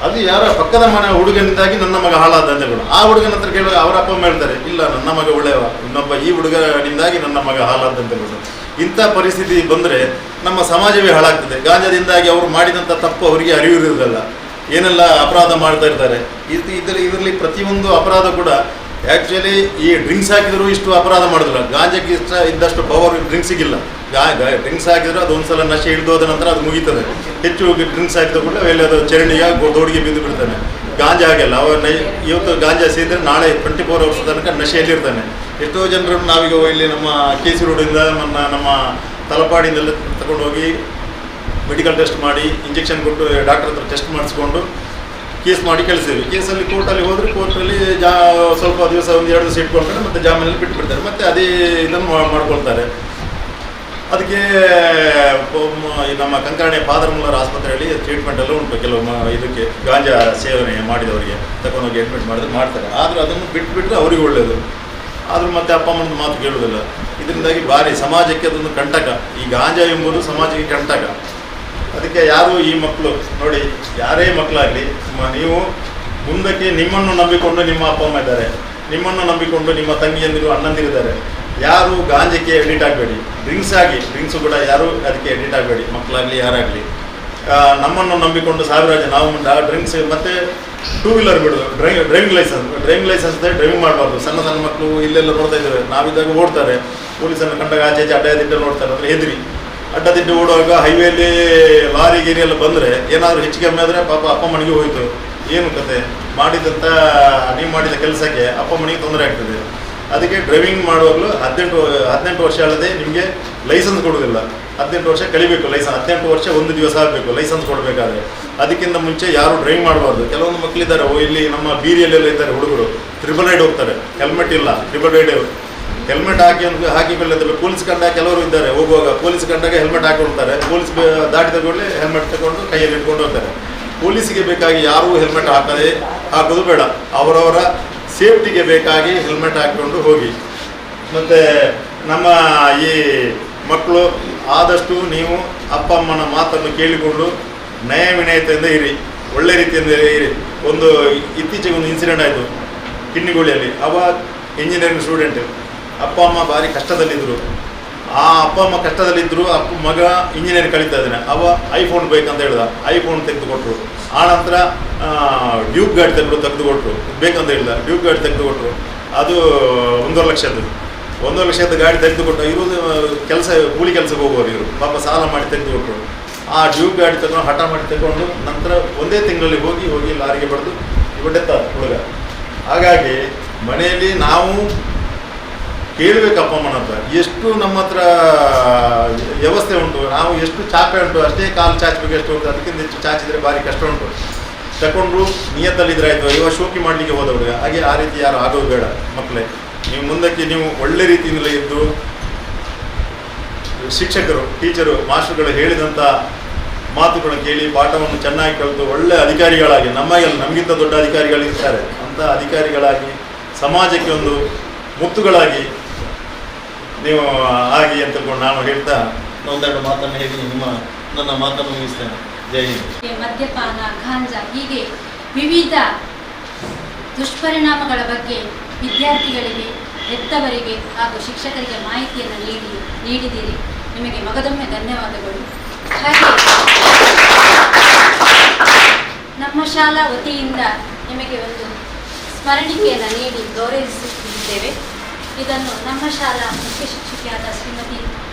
ಅದು ಯಾರ ಪಕ್ಕದ ಮನೆ ಹುಡುಗನಿಂದಾಗಿ ನನ್ನ ಮಗ ಹಾಳಾದ ಅಂತ ಹೇಳೋದು. ಆ ಹುಡುಗನ ಹತ್ರ ಕೇಳುವಾಗ ಅವರ ಅಪ್ಪ ಅಮ್ಮ ಹೇಳ್ತಾರೆ ಇಲ್ಲ ನನ್ನ ಮಗ ಒಳ್ಳೆಯವ, ಇನ್ನೊಬ್ಬ ಈ ಹುಡುಗನಿಂದಾಗಿ ನನ್ನ ಮಗ ಹಾಳಾದ ಅಂತ ಹೇಳೋದು. ಇಂಥ ಪರಿಸ್ಥಿತಿ ಬಂದರೆ ನಮ್ಮ ಸಮಾಜವೇ ಹಾಳಾಗ್ತದೆ. ಗಾಂಜಾದಿಂದಾಗಿ ಅವರು ಮಾಡಿದಂಥ ತಪ್ಪು ಅವರಿಗೆ ಅರಿವಿರುವುದಿಲ್ಲ, ಏನೆಲ್ಲ ಅಪರಾಧ ಮಾಡ್ತಾ ಇರ್ತಾರೆ. ಇದರಲ್ಲಿ ಪ್ರತಿಯೊಂದು ಅಪರಾಧ ಕೂಡ ಆ್ಯಕ್ಚುಲಿ ಈ ಡ್ರಿಂಕ್ಸ್ ಹಾಕಿದರೂ ಇಷ್ಟು ಅಪರಾಧ ಮಾಡೋದಿಲ್ಲ. ಗಾಂಜಾಕ್ಕೆ ಇದ್ದಷ್ಟು ಪವರ್ ಡ್ರಿಂಕ್ಸಿಗಿಲ್ಲ. ಡ್ರಿಂಕ್ಸ್ ಹಾಕಿದ್ರೆ ಅದು ಒಂದ್ಸಲ ನಶೆ ಹಿಡಿದೋದ ನಂತರ ಅದು ಮುಗೀತದೆ. ಹೆಚ್ಚು ಡ್ರಿಂಕ್ಸ್ ಹಾಕಿದ ಕೂಡ ಅದು ಚರಂಡಿಗೆ ದೋಡಿಗೆ ಬಿದ್ದು ಬಿಡ್ತಾನೆ. ಗಾಂಜಾ ಹಾಗೆಲ್ಲ ಇವತ್ತು ಗಾಂಜಾ ಸೇರಿದ್ರೆ ನಾಳೆ 24 ಅವರ್ಸ್ ತನಕ ನಶೆಯಲ್ಲಿರ್ತಾನೆ. ಎಷ್ಟೋ ಜನರು ನಾವೀಗ ಇಲ್ಲಿ ನಮ್ಮ KC ರೋಡಿಂದ ನಮ್ಮ ತಲಪಾಡಿಂದೆಲ್ಲ ತಗೊಂಡು ಹೋಗಿ ಮೆಡಿಕಲ್ ಟೆಸ್ಟ್ ಮಾಡಿ ಇಂಜೆಕ್ಷನ್ ಕೊಟ್ಟು ಡಾಕ್ಟರ್ ಹತ್ರ ಟೆಸ್ಟ್ ಮಾಡಿಸ್ಕೊಂಡು ಕೇಸ್ ಮಾಡಿ ಕಳಿಸಿದ್ವಿ. ಕೇಸಲ್ಲಿ ಕೋರ್ಟಲ್ಲಿ ಹೋದರೆ ಕೋರ್ಟಲ್ಲಿ ಸ್ವಲ್ಪ ದಿವಸ 1-2 ದಿವಸ ಇಟ್ಕೊಳ್ತಾರೆ, ಮತ್ತು ಜಾಮೀನಲ್ಲಿ ಬಿಟ್ಬಿಡ್ತಾರೆ, ಮತ್ತು ಅದೇ ಇದನ್ನು ಮಾಡ್ಕೊಳ್ತಾರೆ. ಅದಕ್ಕೆ ನಮ್ಮ ಕಂಕರಾಣೆ ಫಾದರ್ ಮುಲ್ಲರ್ ಆಸ್ಪತ್ರೆಯಲ್ಲಿ ಟ್ರೀಟ್ಮೆಂಟ್ ಎಲ್ಲ ಉಂಟು. ಕೆಲವು ಇದಕ್ಕೆ ಗಾಂಜಾ ಸೇವನೆ ಮಾಡಿದವರಿಗೆ ತಗೊಂಡೋಗಿ ಅಡ್ಮಿಟ್ ಮಾಡಿದ್ರೆ ಮಾಡ್ತಾರೆ. ಆದರೂ ಅದನ್ನು ಬಿಟ್ಟುಬಿಟ್ರೆ ಅವರಿಗೆ ಒಳ್ಳೆಯದು. ಆದರೂ ಮತ್ತೆ ಅಪ್ಪ ಅಮ್ಮನ ಮಾತು ಕೇಳುವುದಿಲ್ಲ. ಇದರಿಂದಾಗಿ ಭಾರಿ ಸಮಾಜಕ್ಕೆ ಅದೊಂದು ಕಂಟಕ. ಈ ಗಾಂಜಾ ಎಂಬುದು ಸಮಾಜಕ್ಕೆ ಕಂಟಕ. ಅದಕ್ಕೆ ಯಾರು ಈ ಮಕ್ಕಳು ನೋಡಿ, ಯಾರೇ ಮಕ್ಕಳಾಗಲಿ ನೀವು ಮುಂದಕ್ಕೆ ನಿಮ್ಮನ್ನು ನಂಬಿಕೊಂಡು ನಿಮ್ಮ ಅಪ್ಪ ಅಮ್ಮ ಇದ್ದಾರೆ, ನಿಮ್ಮನ್ನು ನಂಬಿಕೊಂಡು ನಿಮ್ಮ ತಂಗಿಯಂದಿರು ಅಣ್ಣಂದಿರಿದ್ದಾರೆ. ಯಾರು ಗಾಂಜಕ್ಕೆ ಎಡಿಟ್ ಆಗಬೇಡಿ. ಡ್ರಿಂಕ್ಸು ಕೂಡ ಯಾರು ಅದಕ್ಕೆ ಎಡಿಟ್ ಆಗಬೇಡಿ, ಮಕ್ಕಳಾಗಲಿ ಯಾರಾಗಲಿ. ನಮ್ಮನ್ನು ನಂಬಿಕೊಂಡು ಸಾವಿರಾರು ನಾವು ಡ್ರಿಂಕ್ಸ್ ಮತ್ತು 2 ವೀಲರ್ ಬಿಡೋದು, ಡ್ರೈವಿಂಗ್ ಲೈಸೆನ್ಸ್ ಡ್ರೈವಿಂಗ್ ಮಾಡಬಾರ್ದು. ಸಣ್ಣ ಸಣ್ಣ ಮಕ್ಕಳು ಇಲ್ಲೆಲ್ಲ ನೋಡ್ತಾ ಇದ್ದೇವೆ, ನಾವಿದ್ದಾಗ ಓಡ್ತಾರೆ, ಪೊಲೀಸನ್ನು ಕಂಡಾಗ ಆಚೆ ಅಡ್ಡದಿಡ್ಡ ನೋಡ್ತಾರೆ, ಅಂದರೆ ಹೆದರಿ ಅಡ್ಡದಿಡ್ಡು ಓಡುವಾಗ ಹೈವೇಲಿ ಲಾರಿ ಗೀರಿ ಎಲ್ಲ ಬಂದರೆ ಏನಾದರೂ ಹೆಚ್ಚು ಕಮ್ಮಿ ಆದರೆ ಪಾಪ ಅಪ್ಪ ಅಮ್ಮನಿಗೆ ಹೋಯಿತು. ಏನು ಕತೆ ನೀವು ಮಾಡಿದ ಕೆಲಸಕ್ಕೆ ಅಪ್ಪ ಅಮ್ಮನಿಗೆ ತೊಂದರೆ ಆಗ್ತದೆ. ಅದಕ್ಕೆ ಡ್ರೈವಿಂಗ್ ಮಾಡುವಾಗಲೂ 18 ವರ್ಷ ಅಲ್ಲದೆ ನಿಮಗೆ ಲೈಸೆನ್ಸ್ ಕೊಡೋದಿಲ್ಲ. 18 ವರ್ಷ ಕಲಿಬೇಕು ಲೈಸೆನ್ಸ್. 18 ವರ್ಷ 1 ದಿವಸ ಆಗಬೇಕು ಲೈಸೆನ್ಸ್ ಕೊಡಬೇಕಾದ್ರೆ. ಅದಕ್ಕಿಂತ ಮುಂಚೆ ಯಾರು ಡ್ರೈವ್ ಮಾಡಬಾರ್ದು. ಕೆಲವೊಂದು ಮಕ್ಕಳಿದ್ದಾರೆ ಇಲ್ಲಿ ನಮ್ಮ ಬೀರಿಯಲ್ಲೆಲ್ಲ ಇದ್ದಾರೆ ಹುಡುಗರು, ಟ್ರಿಬಲ್ ರೈಡ್ ಹೋಗ್ತಾರೆ, ಹೆಲ್ಮೆಟ್ ಇಲ್ಲ, ಟ್ರಿಬಲ್ ರೈಡ್ ಹೆಲ್ಮೆಟ್ ಹಾಕಿಕೊಳ್ಳುತ್ತವೆ. ಪೊಲೀಸ್ ಕಂಡಾಗ ಕೆಲವರು ಇದ್ದಾರೆ, ಹೋಗುವಾಗ ಪೊಲೀಸ್ ಕಂಡಾಗ ಹೆಲ್ಮೆಟ್ ಹಾಕೊಳ್ತಾರೆ, ಪೊಲೀಸ್ ದಾಟಿದ ಕೂಡಲೇ ಹೆಲ್ಮೆಟ್ ತಗೊಂಡು ಕೈಯಲ್ಲಿ ಇಟ್ಕೊಂಡು ಹೋಗ್ತಾರೆ. ಪೊಲೀಸಿಗೆ ಬೇಕಾಗಿ ಯಾರೂ ಹೆಲ್ಮೆಟ್ ಹಾಕೋದು ಬೇಡ. ಅವರವರ ಸೇಫ್ಟಿಗೆ ಬೇಕಾಗಿ ಹೆಲ್ಮೆಟ್ ಹಾಕ್ಕೊಂಡು ಹೋಗಿ. ಮತ್ತು ನಮ್ಮ ಈ ಮಕ್ಕಳು ಆದಷ್ಟು ನೀವು ಅಪ್ಪ ಅಮ್ಮನ ಮಾತನ್ನು ಕೇಳಿಕೊಂಡು ನಯ ವಿನಯತೆಯಿಂದ ಇರಿ, ಒಳ್ಳೆ ರೀತಿಯಿಂದ ಇರಿ. ಇತ್ತೀಚೆಗೆ ಒಂದು ಇನ್ಸಿಡೆಂಟ್ ಆಯಿತು ಕಿನ್ನಿಗೋಳಿಯಲ್ಲಿ. ಇಂಜಿನಿಯರಿಂಗ್ ಸ್ಟೂಡೆಂಟ್, ಅಪ್ಪ ಅಮ್ಮ ಭಾರಿ ಕಷ್ಟದಲ್ಲಿದ್ದರು. ಆ ಅಪ್ಪ ಅಮ್ಮ ಕಷ್ಟದಲ್ಲಿದ್ದರು. ಮಗ ಇಂಜಿನಿಯರಿಂಗ್ ಕಲಿತಾ ಇದ್ದಾನೆ. ಐಫೋನ್ ಬೇಕಂತ ಹೇಳ್ದ, ಐಫೋನ್ ತೆಗೆದುಕೊಟ್ರು. ಆನಂತರ ಡ್ಯೂಕ್ ಗಾಡಿ ತೆಗೆದುಕೊಟ್ರು, ಬೇಕಂತ ಹೇಳ್ದ, ಡ್ಯೂಕ್ ಗಾಡಿ ತೆಗೆದುಕೊಟ್ರು. ಅದು 1.5 ಲಕ್ಷದ್ದು. 1.5 ಲಕ್ಷದ ಗಾಡಿ ತೆಗೆದುಕೊಟ್ಟು ಇರೋದು ಕೂಲಿ ಕೆಲಸಕ್ಕೆ ಹೋಗೋರು ಇವರು, ಪಾಪ ಸಾಲ ಮಾಡಿ ತೆಗೆದುಕೊಟ್ರು. ಆ ಡ್ಯೂಕ್ ಗಾಡಿ ತಗೊಂಡು ಹಠ ಮಾಡಿ ತಗೊಂಡು ನಂತರ 1 ತಿಂಗಳಲ್ಲಿ ಹೋಗಿ ಲಾರಿಗೆ ಬಡ್ದು ಇವಡೆತ್ತ ಹುಡುಗ. ಹಾಗಾಗಿ ಮನೆಯಲ್ಲಿ ನಾವು ಕೇಳಬೇಕು ಅಪ್ಪ ಅಮ್ಮನ ಹತ್ರ. ಎಷ್ಟು ನಮ್ಮ ಹತ್ರ ವ್ಯವಸ್ಥೆ ಉಂಟು, ನಾವು ಎಷ್ಟು ಚಾಪೆ ಉಂಟು ಅಷ್ಟೇ ಕಾಲು ಚಾಚಬೇಕು, ಎಷ್ಟು ಉಂಟು ಅದಕ್ಕಿಂತ ಹೆಚ್ಚು ಚಾಚಿದರೆ ಭಾರಿ ಕಷ್ಟ ಉಂಟು. ತಗೊಂಡ್ರು ನಿಯತ್ತಲ್ಲಿದ್ರೆ ಆಯಿತು. ಇವಾಗ ಶೋಕಿ ಮಾಡಲಿಕ್ಕೆ ಹೋದವ್ರಿಗೆ ಹಾಗೆ ಆ ರೀತಿ ಯಾರು ಆಗೋದು ಬೇಡ. ಮಕ್ಕಳೇ, ನೀವು ಮುಂದಕ್ಕೆ ನೀವು ಒಳ್ಳೆ ರೀತಿಯಿಂದಲೇ ಇದ್ದು ಶಿಕ್ಷಕರು, ಟೀಚರು, ಮಾಸ್ಟರ್ಗಳು ಹೇಳಿದಂಥ ಮಾತುಗಳನ್ನು ಕೇಳಿ ಪಾಠವನ್ನು ಚೆನ್ನಾಗಿ ಕಲಿತು ಒಳ್ಳೆ ಅಧಿಕಾರಿಗಳಾಗಿ, ನಮಗಿಂತ ದೊಡ್ಡ ಅಧಿಕಾರಿಗಳು ಇರ್ತಾರೆ, ಅಂಥ ಅಧಿಕಾರಿಗಳಾಗಿ ಸಮಾಜಕ್ಕೆ ಒಂದು ಮುತ್ತುಗಳಾಗಿ ನೀವು ಆಗಿ ಅಂತ ತಿಳ್ಕೊಂಡು ನಾನು ಹೇಳ್ತಾ ಒಂದೆರಡು ಮಾತನ್ನು ಹೇಳಿ ನನ್ನ ಮಾತನ್ನು ಮುಗಿಸ್ತೇನೆ. ಜೈ ಹಿಂದ್. ಮದ್ಯಪಾನ, ಗಾಂಜಾ ಹೀಗೆ ವಿವಿಧ ದುಷ್ಪರಿಣಾಮಗಳ ಬಗ್ಗೆ ವಿದ್ಯಾರ್ಥಿಗಳಿಗೆ, ಹೆತ್ತವರಿಗೆ ಹಾಗೂ ಶಿಕ್ಷಕರಿಗೆ ಮಾಹಿತಿಯನ್ನು ನೀಡಿದ್ದೀರಿ. ನಿಮಗೆ ಮಗದೊಮ್ಮೆ ಧನ್ಯವಾದಗಳು. ಹಾಗೆ ನಮ್ಮ ಶಾಲಾ ವತಿಯಿಂದ ನಿಮಗೆ ಒಂದು ಸ್ಮರಣಿಕೆಯನ್ನು ನೀಡಿ ಗೌರವಿಸುತ್ತಿದ್ದೇವೆ. ಇದನ್ನು ನಮ್ಮ ಶಾಲಾ ಮುಖ್ಯ ಶಿಕ್ಷಕಿಯಾದ ಶ್ರೀಮತಿ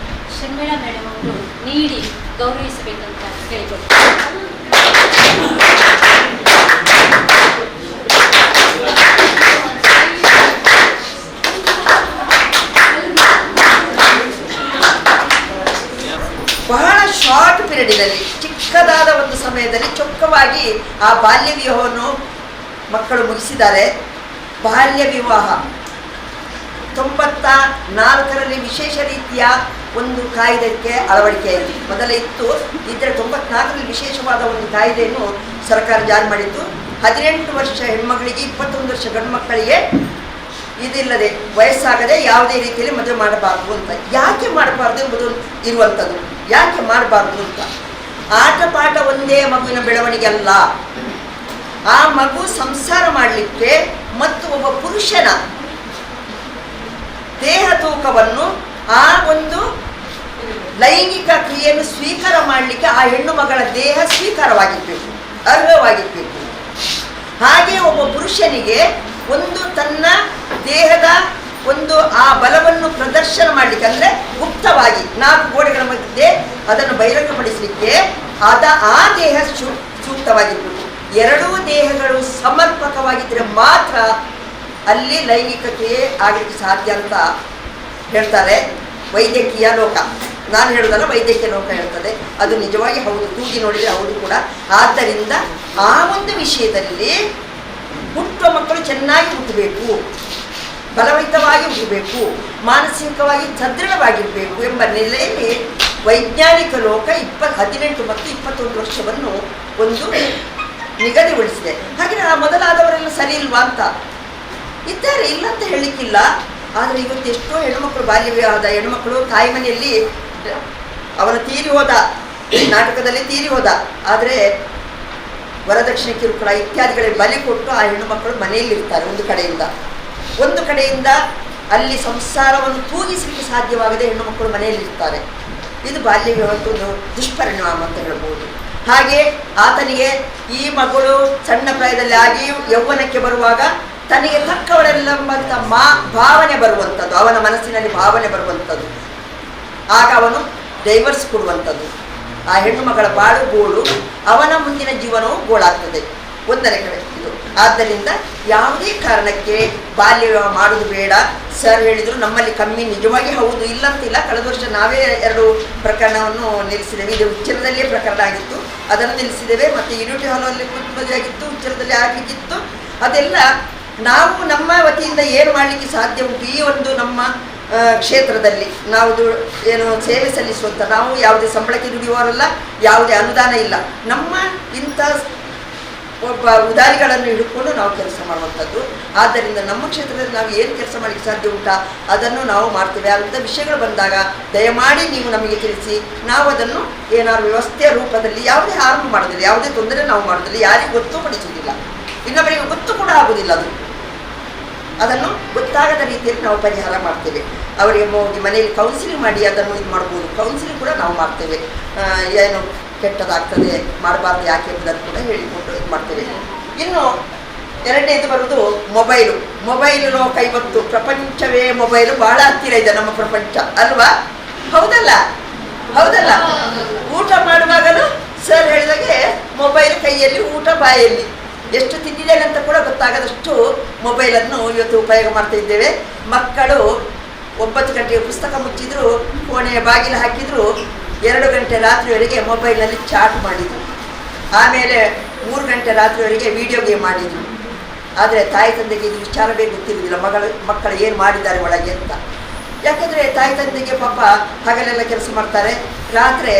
ಶರ್ಮಿಳಾ ಮೇಡಮ್ ಅವರು ನೀಡಿ ಗೌರವಿಸಬೇಕಂತ ಕೇಳಿಕೊಳ್ತಾರೆ. ಬಹಳ ಶಾರ್ಟ್ ಪೀರಿಯಡಿನಲ್ಲಿ, ಚಿಕ್ಕದಾದ ಒಂದು ಸಮಯದಲ್ಲಿ ಚೊಕ್ಕವಾಗಿ ಆ ಬಾಲ್ಯ ವಿವಾಹವನ್ನು ಮಕ್ಕಳು ಮುಗಿಸಿದ್ದಾರೆ. ಬಾಲ್ಯ ವಿವಾಹ 94ರಲ್ಲಿ ವಿಶೇಷ ರೀತಿಯ ಒಂದು ಕಾಯ್ದೆಗೆ ಅಳವಡಿಕೆಯಾಯಿತು. ಮೊದಲೇ ಇತ್ತು, ಇದ್ದರೆ 94ರಲ್ಲಿ ವಿಶೇಷವಾದ ಒಂದು ಕಾಯ್ದೆಯನ್ನು ಸರ್ಕಾರ ಜಾರಿ ಮಾಡಿತ್ತು. 18 ವರ್ಷ ಹೆಣ್ಮಕ್ಳಿಗೆ 21 ವರ್ಷ ಗಂಡು ಮಕ್ಕಳಿಗೆ ಇದಿಲ್ಲದೆ ವಯಸ್ಸಾಗದೆ ಯಾವುದೇ ರೀತಿಯಲ್ಲಿ ಮದುವೆ ಮಾಡಬಾರ್ದು ಅಂತ. ಯಾಕೆ ಮಾಡಬಾರ್ದು ಎಂಬುದು ಇರುವಂಥದ್ದು. ಯಾಕೆ ಮಾಡಬಾರ್ದು ಅಂತ, ಆಟ ಪಾಠ ಒಂದೇ ಮಗುವಿನ ಬೆಳವಣಿಗೆ ಅಲ್ಲ. ಆ ಮಗು ಸಂಸಾರ ಮಾಡಲಿಕ್ಕೆ ಮತ್ತು ಒಬ್ಬ ಪುರುಷನ ದೇಹ ತೂಕವನ್ನು ಆ ಒಂದು ಲೈಂಗಿಕ ಕ್ರಿಯೆಯನ್ನು ಸ್ವೀಕಾರ ಮಾಡಲಿಕ್ಕೆ ಆ ಹೆಣ್ಣು ಮಗಳ ದೇಹ ಸ್ವೀಕಾರವಾಗಿರ್ಬೇಕು, ಅರ್ಹವಾಗಿರ್ಬೇಕು. ಹಾಗೆ ಒಬ್ಬ ಪುರುಷನಿಗೆ ಒಂದು ತನ್ನ ದೇಹದ ಒಂದು ಆ ಬಲವನ್ನು ಪ್ರದರ್ಶನ ಮಾಡಲಿಕ್ಕೆ, ಅಂದರೆ ಗುಪ್ತವಾಗಿ 4 ಗೋಡೆಗಳ ಮಧ್ಯೆ ಅದನ್ನು ಬಹಿರಂಗಪಡಿಸಲಿಕ್ಕೆ ಆ ದೇಹ ಸೂಕ್ತವಾಗಿರ್ಬೇಕು. ಎರಡೂ ದೇಹಗಳು ಸಮರ್ಪಕವಾಗಿದ್ದರೆ ಮಾತ್ರ ಅಲ್ಲಿ ಲೈಂಗಿಕ ಕ್ರಿಯೆ ಆಗಲಿಕ್ಕೆ ಸಾಧ್ಯ ಅಂತ ಹೇಳ್ತಾರೆ ವೈದ್ಯಕೀಯ ಲೋಕ. ನಾನು ಹೇಳೋದಲ್ಲ, ವೈದ್ಯಕೀಯ ಲೋಕ ಹೇಳ್ತದೆ. ಅದು ನಿಜವಾಗಿ ಹೌದು, ತೂಗಿ ನೋಡಿದರೆ ಹೌದು ಕೂಡ. ಆದ್ದರಿಂದ ಆ ಒಂದು ವಿಷಯದಲ್ಲಿ ಹುಟ್ಟುವ ಮಕ್ಕಳು ಚೆನ್ನಾಗಿ ಹುಟ್ಟಬೇಕು, ಬಲವಂತವಾಗಿ ಹುಟ್ಟಬೇಕು, ಮಾನಸಿಕವಾಗಿ ಸದೃಢವಾಗಿರಬೇಕು ಎಂಬ ನೆಲೆಯಲ್ಲಿ ವೈಜ್ಞಾನಿಕ ಲೋಕ 18 ಮತ್ತು 21 ವರ್ಷವನ್ನು ಒಂದು ನಿಗದಿಗೊಳಿಸಿದೆ. ಹಾಗೆ ಆ ಮೊದಲಾದವರೆಲ್ಲ ಸರಿ ಇಲ್ವಾ ಅಂತ ಇದ್ದಾರೆ, ಇಲ್ಲ ಅಂತ ಹೇಳಲಿಕ್ಕಿಲ್ಲ. ಆದರೆ ಇವತ್ತು ಎಷ್ಟೋ ಹೆಣ್ಣುಮಕ್ಕಳು ಬಾಲ್ಯ ವಿವಾಹದ ಹೆಣ್ಣುಮಕ್ಕಳು ತಾಯಿ ಮನೆಯಲ್ಲಿ ಅವನ ತೀರಿ ಹೋದ, ನಾಟಕದಲ್ಲಿ ತೀರಿ ಹೋದ, ಆದರೆ ವರದಕ್ಷಿಣೆ ಕಿರುಕುಳ ಇತ್ಯಾದಿಗಳಿಗೆ ಬಲಿ ಕೊಟ್ಟು ಆ ಹೆಣ್ಣು ಮಕ್ಕಳು ಮನೆಯಲ್ಲಿರ್ತಾರೆ. ಒಂದು ಕಡೆಯಿಂದ ಅಲ್ಲಿ ಸಂಸಾರವನ್ನು ತೂಗಿಸಲಿಕ್ಕೆ ಸಾಧ್ಯವಾಗದೆ ಹೆಣ್ಣು ಮಕ್ಕಳು ಮನೆಯಲ್ಲಿರ್ತಾರೆ. ಇದು ಬಾಲ್ಯ ವಿವಾಹದ ಒಂದು ದುಷ್ಪರಿಣಾಮ ಅಂತ ಹೇಳ್ಬೋದು. ಹಾಗೆ ಆತನಿಗೆ ಈ ಮಗಳು ಸಣ್ಣ ಪ್ರಾಯದಲ್ಲಿ ಆಗಿ ಯೌವನಕ್ಕೆ ಬರುವಾಗ ತನಗೆ ತಕ್ಕವಳೆಲ್ಲಂಬಂಥ ಭಾವನೆ ಬರುವಂಥದ್ದು, ಅವನ ಮನಸ್ಸಿನಲ್ಲಿ ಭಾವನೆ ಬರುವಂಥದ್ದು. ಆಗ ಅವನು ಡೈವರ್ಸ್ ಕೊಡುವಂಥದ್ದು. ಆ ಹೆಣ್ಣು ಮಗಳ ಬಾಳು ಗೋಳು, ಅವನ ಮುಂದಿನ ಜೀವನವು ಗೋಳಾಗ್ತದೆ ಒಂದನೇ ಕಡೆ ಇದು. ಆದ್ದರಿಂದ ಯಾವುದೇ ಕಾರಣಕ್ಕೆ ಬಾಲ್ಯ ವಿವಾಹ ಮಾಡೋದು ಬೇಡ. ಸರ್ ಹೇಳಿದರು ನಮ್ಮಲ್ಲಿ ಕಮ್ಮಿ, ನಿಜವಾಗಿ ಹೌದು, ಇಲ್ಲಂತಿಲ್ಲ. ಕಳೆದ ವರ್ಷ ನಾವೇ 2 ಪ್ರಕರಣವನ್ನು ನಿಲ್ಲಿಸಿದ್ದೇವೆ. ಇದು ಉಚ್ಚಿಲದಲ್ಲೇ ಪ್ರಕರಣ ಆಗಿತ್ತು, ಅದನ್ನು ನಿಲ್ಲಿಸಿದ್ದೇವೆ. ಮತ್ತು ಯೂನಿಟಿ ಹಾಲಲ್ಲಿ ಮದುವೆ ಆಗಿತ್ತು, ಉಚ್ಚಿಲದಲ್ಲಿ ಆಗಲಿಕ್ಕಿತ್ತು. ಅದೆಲ್ಲ ನಾವು ನಮ್ಮ ವತಿಯಿಂದ ಏನು ಮಾಡಲಿಕ್ಕೆ ಸಾಧ್ಯ ಉಂಟು, ಈ ಒಂದು ನಮ್ಮ ಕ್ಷೇತ್ರದಲ್ಲಿ ನಾವು ಏನು ಸೇವೆ ಸಲ್ಲಿಸುವಂಥ, ನಾವು ಯಾವುದೇ ಸಂಬಳಕ್ಕೆ ದುಡಿಯುವವರಲ್ಲ, ಯಾವುದೇ ಅನುದಾನ ಇಲ್ಲ. ನಮ್ಮ ಇಂಥ ಒಬ್ಬ ಉದಾರಿಗಳನ್ನು ಹಿಡ್ಕೊಂಡು ನಾವು ಕೆಲಸ ಮಾಡುವಂಥದ್ದು. ಆದ್ದರಿಂದ ನಮ್ಮ ಕ್ಷೇತ್ರದಲ್ಲಿ ನಾವು ಏನು ಕೆಲಸ ಮಾಡಲಿಕ್ಕೆ ಸಾಧ್ಯ ಉಂಟಾ ಅದನ್ನು ನಾವು ಮಾಡ್ತೇವೆ. ಅಂಥ ವಿಷಯಗಳು ಬಂದಾಗ ದಯಮಾಡಿ ನೀವು ನಮಗೆ ತಿಳಿಸಿ. ನಾವು ಅದನ್ನು ಏನಾದ್ರು ವ್ಯವಸ್ಥೆಯ ರೂಪದಲ್ಲಿ ಯಾವುದೇ ಹಾರ್ಮ್ ಮಾಡೋದಿಲ್ಲ, ಯಾವುದೇ ತೊಂದರೆ ನಾವು ಮಾಡೋದಿಲ್ಲ, ಯಾರಿಗೂ ಗೊತ್ತುಪಡಿಸುವುದಿಲ್ಲ, ಇನ್ನೊಬ್ಬರಿಗೆ ಗೊತ್ತು ಕೂಡ ಆಗುವುದಿಲ್ಲ. ಅದನ್ನು ಗೊತ್ತಾಗದ ರೀತಿಯಲ್ಲಿ ನಾವು ಪರಿಹಾರ ಮಾಡ್ತೇವೆ. ಅವರಿಗೆ ಹೋಗಿ ಮನೆಯಲ್ಲಿ ಕೌನ್ಸಿಲಿಂಗ್ ಮಾಡಿ ಅದನ್ನು ಇದು ಮಾಡ್ಬೋದು. ಕೌನ್ಸಿಲಿಂಗ್ ಕೂಡ ನಾವು ಮಾಡ್ತೇವೆ. ಏನು ಕೆಟ್ಟದಾಗ್ತದೆ, ಮಾಡಬಾರ್ದು ಯಾಕೆ ಎಂಬುದನ್ನು ಕೂಡ ಹೇಳಿಕೊಂಡು ಇದು ಮಾಡ್ತೇವೆ. ಇನ್ನು ಎರಡನೇದು ಬರೋದು ಮೊಬೈಲು ಲೋಕ. ಇವತ್ತು ಪ್ರಪಂಚವೇ ಮೊಬೈಲು, ಬಹಳ ಹತ್ತಿರ ಇದೆ ನಮ್ಮ ಪ್ರಪಂಚ ಅಲ್ವಾ? ಹೌದಲ್ಲ? ಊಟ ಮಾಡುವಾಗಲೂ ಸರ್ ಹೇಳಿದಾಗೆ ಮೊಬೈಲ್ ಕೈಯಲ್ಲಿ, ಊಟ ಬಾಯಲ್ಲಿ. ಎಷ್ಟು ತಿಂದಿದ್ದೇನೆ ಅಂತ ಕೂಡ ಗೊತ್ತಾಗದಷ್ಟು ಮೊಬೈಲನ್ನು ಇವತ್ತು ಉಪಯೋಗ ಮಾಡ್ತಾ ಇದ್ದೇವೆ. ಮಕ್ಕಳು 9 ಗಂಟೆಗೆ ಪುಸ್ತಕ ಮುಚ್ಚಿದ್ರು, ಕೋಣೆಯ ಬಾಗಿಲು ಹಾಕಿದ್ರು, 2 ಗಂಟೆ ರಾತ್ರಿವರೆಗೆ ಮೊಬೈಲ್ನಲ್ಲಿ ಚಾಟ್ ಮಾಡಿದರು. ಆಮೇಲೆ 3 ಗಂಟೆ ರಾತ್ರಿವರೆಗೆ ವಿಡಿಯೋ ಗೇಮ್ ಮಾಡಿದರು. ಆದರೆ ತಾಯಿ ತಂದೆಗೆ ಇದು ವಿಚಾರವೇ ಗೊತ್ತಿರುವುದಿಲ್ಲ, ಮಕ್ಕಳು ಏನು ಮಾಡಿದ್ದಾರೆ ಒಳಗೆ ಅಂತ. ಯಾಕೆಂದರೆ ತಾಯಿ ತಂದೆಗೆ ಪಾಪ ಹಗಲೆಲ್ಲ ಕೆಲಸ ಮಾಡ್ತಾರೆ, ರಾತ್ರಿ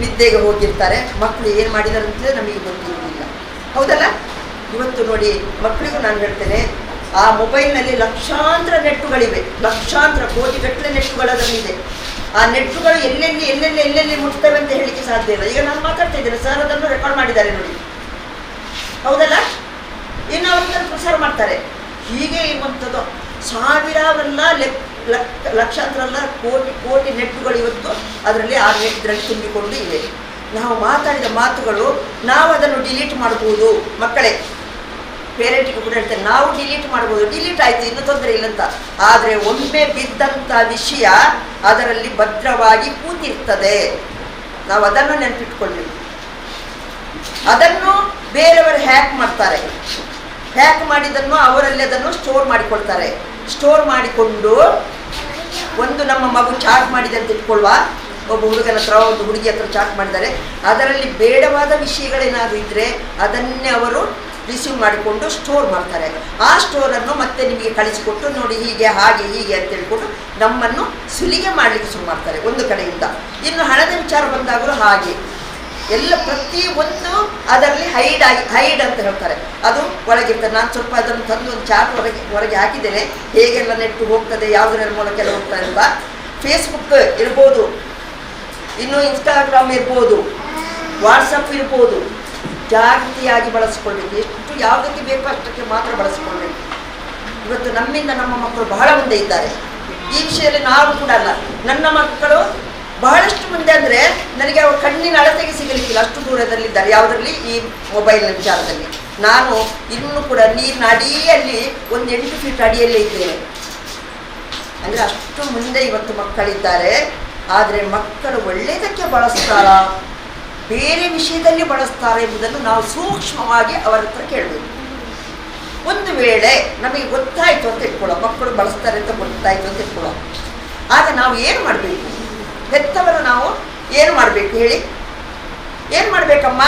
ನಿದ್ದೆಗೆ ಹೋಗಿರ್ತಾರೆ. ಮಕ್ಕಳು ಏನು ಮಾಡಿದ್ದಾರೆ ಅಂತಲೇ ನಮಗೆ ಗೊತ್ತಿರುವುದಿಲ್ಲ. ಹೌದಲ್ಲ? ಇವತ್ತು ನೋಡಿ, ಮಕ್ಕಳಿಗೂ ನಾನು ಹೇಳ್ತೇನೆ, ಆ ಮೊಬೈಲ್ನಲ್ಲಿ ಲಕ್ಷಾಂತರ ನೆಟ್ಟುಗಳಿವೆ, ಲಕ್ಷಾಂತರ ಕೋಟಿಗಟ್ಟಲೆ ನೆಟ್ಟುಗಳು ಅದರಲ್ಲಿದೆ. ಆ ನೆಟ್ಟುಗಳು ಎಲ್ಲೆಲ್ಲಿ ಮುಟ್ತವೆ ಅಂತ ಹೇಳಲಿಕ್ಕೆ ಸಾಧ್ಯ ಇಲ್ಲ. ಈಗ ನಾನು ಮಾತಾಡ್ತಾ ಇದ್ದೇನೆ, ಸರ್ ಅದನ್ನು ರೆಕಾರ್ಡ್ ಮಾಡಿದ್ದಾರೆ ನೋಡಿ, ಹೌದಲ್ಲ? ಇನ್ನು ಅವರನ್ನು ಪ್ರಸಾರ ಮಾಡ್ತಾರೆ. ಹೀಗೆ ಇರುವಂಥದ್ದು ಸಾವಿರಾರಲ್ಲ, ಲಕ್ಷಾಂತರ ಅಲ್ಲ, ಕೋಟಿ ನೆಟ್ಟುಗಳು ಇವತ್ತು ಅದರಲ್ಲಿ ಆ ನೆಟ್ಟರಲ್ಲಿ ತುಂಬಿಕೊಂಡು ಇವೆ. ನಾವು ಮಾತಾಡಿದ ಮಾತುಗಳು ನಾವು ಅದನ್ನು ಡಿಲೀಟ್ ಮಾಡ್ಬೋದು. ಮಕ್ಕಳೇ, ಪೇರೆಂಟಿಗೂ ಕೂಡ ಹೇಳ್ತೇನೆ, ನಾವು ಡಿಲೀಟ್ ಮಾಡ್ಬೋದು. ಡಿಲೀಟ್ ಆಯಿತು, ಇನ್ನೂ ತೊಂದರೆ ಇಲ್ಲಂತ. ಆದರೆ ಒಮ್ಮೆ ಬಿದ್ದಂಥ ವಿಷಯ ಅದರಲ್ಲಿ ಭದ್ರವಾಗಿ ಕೂತಿರ್ತದೆ. ನಾವು ಅದನ್ನು ನೆನಪಿಟ್ಕೊಳ್ಬೇಕು. ಅದನ್ನು ಬೇರೆಯವರು ಹ್ಯಾಕ್ ಮಾಡ್ತಾರೆ. ಹ್ಯಾಕ್ ಮಾಡಿದ್ದನ್ನು ಅವರಲ್ಲಿ ಅದನ್ನು ಸ್ಟೋರ್ ಮಾಡಿಕೊಳ್ತಾರೆ. ಸ್ಟೋರ್ ಮಾಡಿಕೊಂಡು ಒಂದು ನಮ್ಮ ಮಗು ಚಾಟ್ ಮಾಡಿದೆ ಅಂತ ಇಟ್ಕೊಳ್ಳುವ, ಒಬ್ಬ ಹುಡುಗನ ಹತ್ರ ಒಂದು ಹುಡುಗಿ ಹತ್ರ ಚಾಟ್ ಮಾಡಿದ್ದಾರೆ. ಅದರಲ್ಲಿ ಬೇಡವಾದ ವಿಷಯಗಳೇನಾದರೂ ಇದ್ದರೆ ಅದನ್ನೇ ಅವರು ರಿಸೀವ್ ಮಾಡಿಕೊಂಡು ಸ್ಟೋರ್ ಮಾಡ್ತಾರೆ. ಆ ಸ್ಟೋರನ್ನು ಮತ್ತೆ ನಿಮಗೆ ಕಳಿಸಿಕೊಟ್ಟು ನೋಡಿ ಹೀಗೆ ಹಾಗೆ ಹೀಗೆ ಅಂತ ಹೇಳ್ಕೊಂಡು ನಮ್ಮನ್ನು ಸುಲಿಗೆ ಮಾಡಲಿಕ್ಕೆ ಶುರು ಮಾಡ್ತಾರೆ ಒಂದು ಕಡೆಯಿಂದ. ಇನ್ನು ಹಣದ ವಿಚಾರ ಬಂದಾಗಲೂ ಹಾಗೆ. ಎಲ್ಲ ಪ್ರತಿ ಒಂದು ಅದರಲ್ಲಿ ಹೈಡ್ ಅಂತ ಹೇಳ್ತಾರೆ, ಅದು ಒಳಗಿರ್ತದೆ. ನಾನು ಸ್ವಲ್ಪ ಅದನ್ನು ತಂದು ಒಂದು ಚಾರ್ಟ್ ಹೊರಗೆ ಹಾಕಿದ್ದೇನೆ, ಹೇಗೆಲ್ಲ ನೆಟ್ಟು ಹೋಗ್ತದೆ, ಯಾವುದರ ಮೂಲಕ ಎಲ್ಲ ಹೋಗ್ತದೆ ಅಂತ. ಫೇಸ್ಬುಕ್ ಇರ್ಬೋದು, ಇನ್ನು ಇನ್ಸ್ಟಾಗ್ರಾಮ್ ಇರ್ಬೋದು, ವಾಟ್ಸಪ್ ಇರ್ಬೋದು, ಜಾಗೃತಿಯಾಗಿ ಬಳಸ್ಕೊಳ್ಬೇಕು. ಎಷ್ಟು ಯಾವುದಕ್ಕೆ ಬೇಕೋ ಅಷ್ಟಕ್ಕೆ ಮಾತ್ರ ಬಳಸ್ಕೊಳ್ಬೇಕು. ಇವತ್ತು ನಮ್ಮಿಂದ ನಮ್ಮ ಮಕ್ಕಳು ಬಹಳ ಮುಂದೆ ಇದ್ದಾರೆ ಈ ವಿಷಯದಲ್ಲಿ. ನಾವು ಕೂಡ ಅಲ್ಲ, ನನ್ನ ಮಕ್ಕಳು ಬಹಳಷ್ಟು ಮುಂದೆ ಅಂದರೆ ನನಗೆ ಅವ್ರ ಕಣ್ಣಿನ ಅಳತೆಗೆ ಸಿಗಲಿಕ್ಕಿಲ್ಲ, ಅಷ್ಟು ದೂರದಲ್ಲಿದ್ದಾರೆ. ಯಾವುದರಲ್ಲಿ? ಈ ಮೊಬೈಲ್ನ ವಿಚಾರದಲ್ಲಿ. ನಾನು ಇನ್ನೂ ಕೂಡ ನೀರಿನ ಅಡಿಯಲ್ಲಿ ಒಂದು 8 ಫೀಟ್ ಅಡಿಯಲ್ಲೇ ಇದ್ದೇನೆ. ಅಂದರೆ ಅಷ್ಟು ಮುಂದೆ ಇವತ್ತು ಮಕ್ಕಳಿದ್ದಾರೆ. ಆದರೆ ಮಕ್ಕಳು ಒಳ್ಳೆಯದಕ್ಕೆ ಬಳಸ್ತಾರಾ, ಬೇರೆ ವಿಷಯದಲ್ಲಿ ಬಳಸ್ತಾರೆ ಎಂಬುದನ್ನು ನಾವು ಸೂಕ್ಷ್ಮವಾಗಿ ಅವರ ಹತ್ರ ಕೇಳಬೇಕು. ಒಂದು ವೇಳೆ ನಮಗೆ ಗೊತ್ತಾಯಿತು ಅಂತ ಇಟ್ಕೊಳ್ಳೋ, ಮಕ್ಕಳು ಬಳಸ್ತಾರೆ ಅಂತ ಗೊತ್ತಾಯಿತು ಅಂತ ಇಟ್ಕೊಳ್ಳೋ, ಆಗ ನಾವು ಏನು ಮಾಡಬೇಕು? ಹೆತ್ತವರು ನಾವು ಏನು ಮಾಡಬೇಕು ಹೇಳಿ? ಏನು ಮಾಡಬೇಕಮ್ಮ?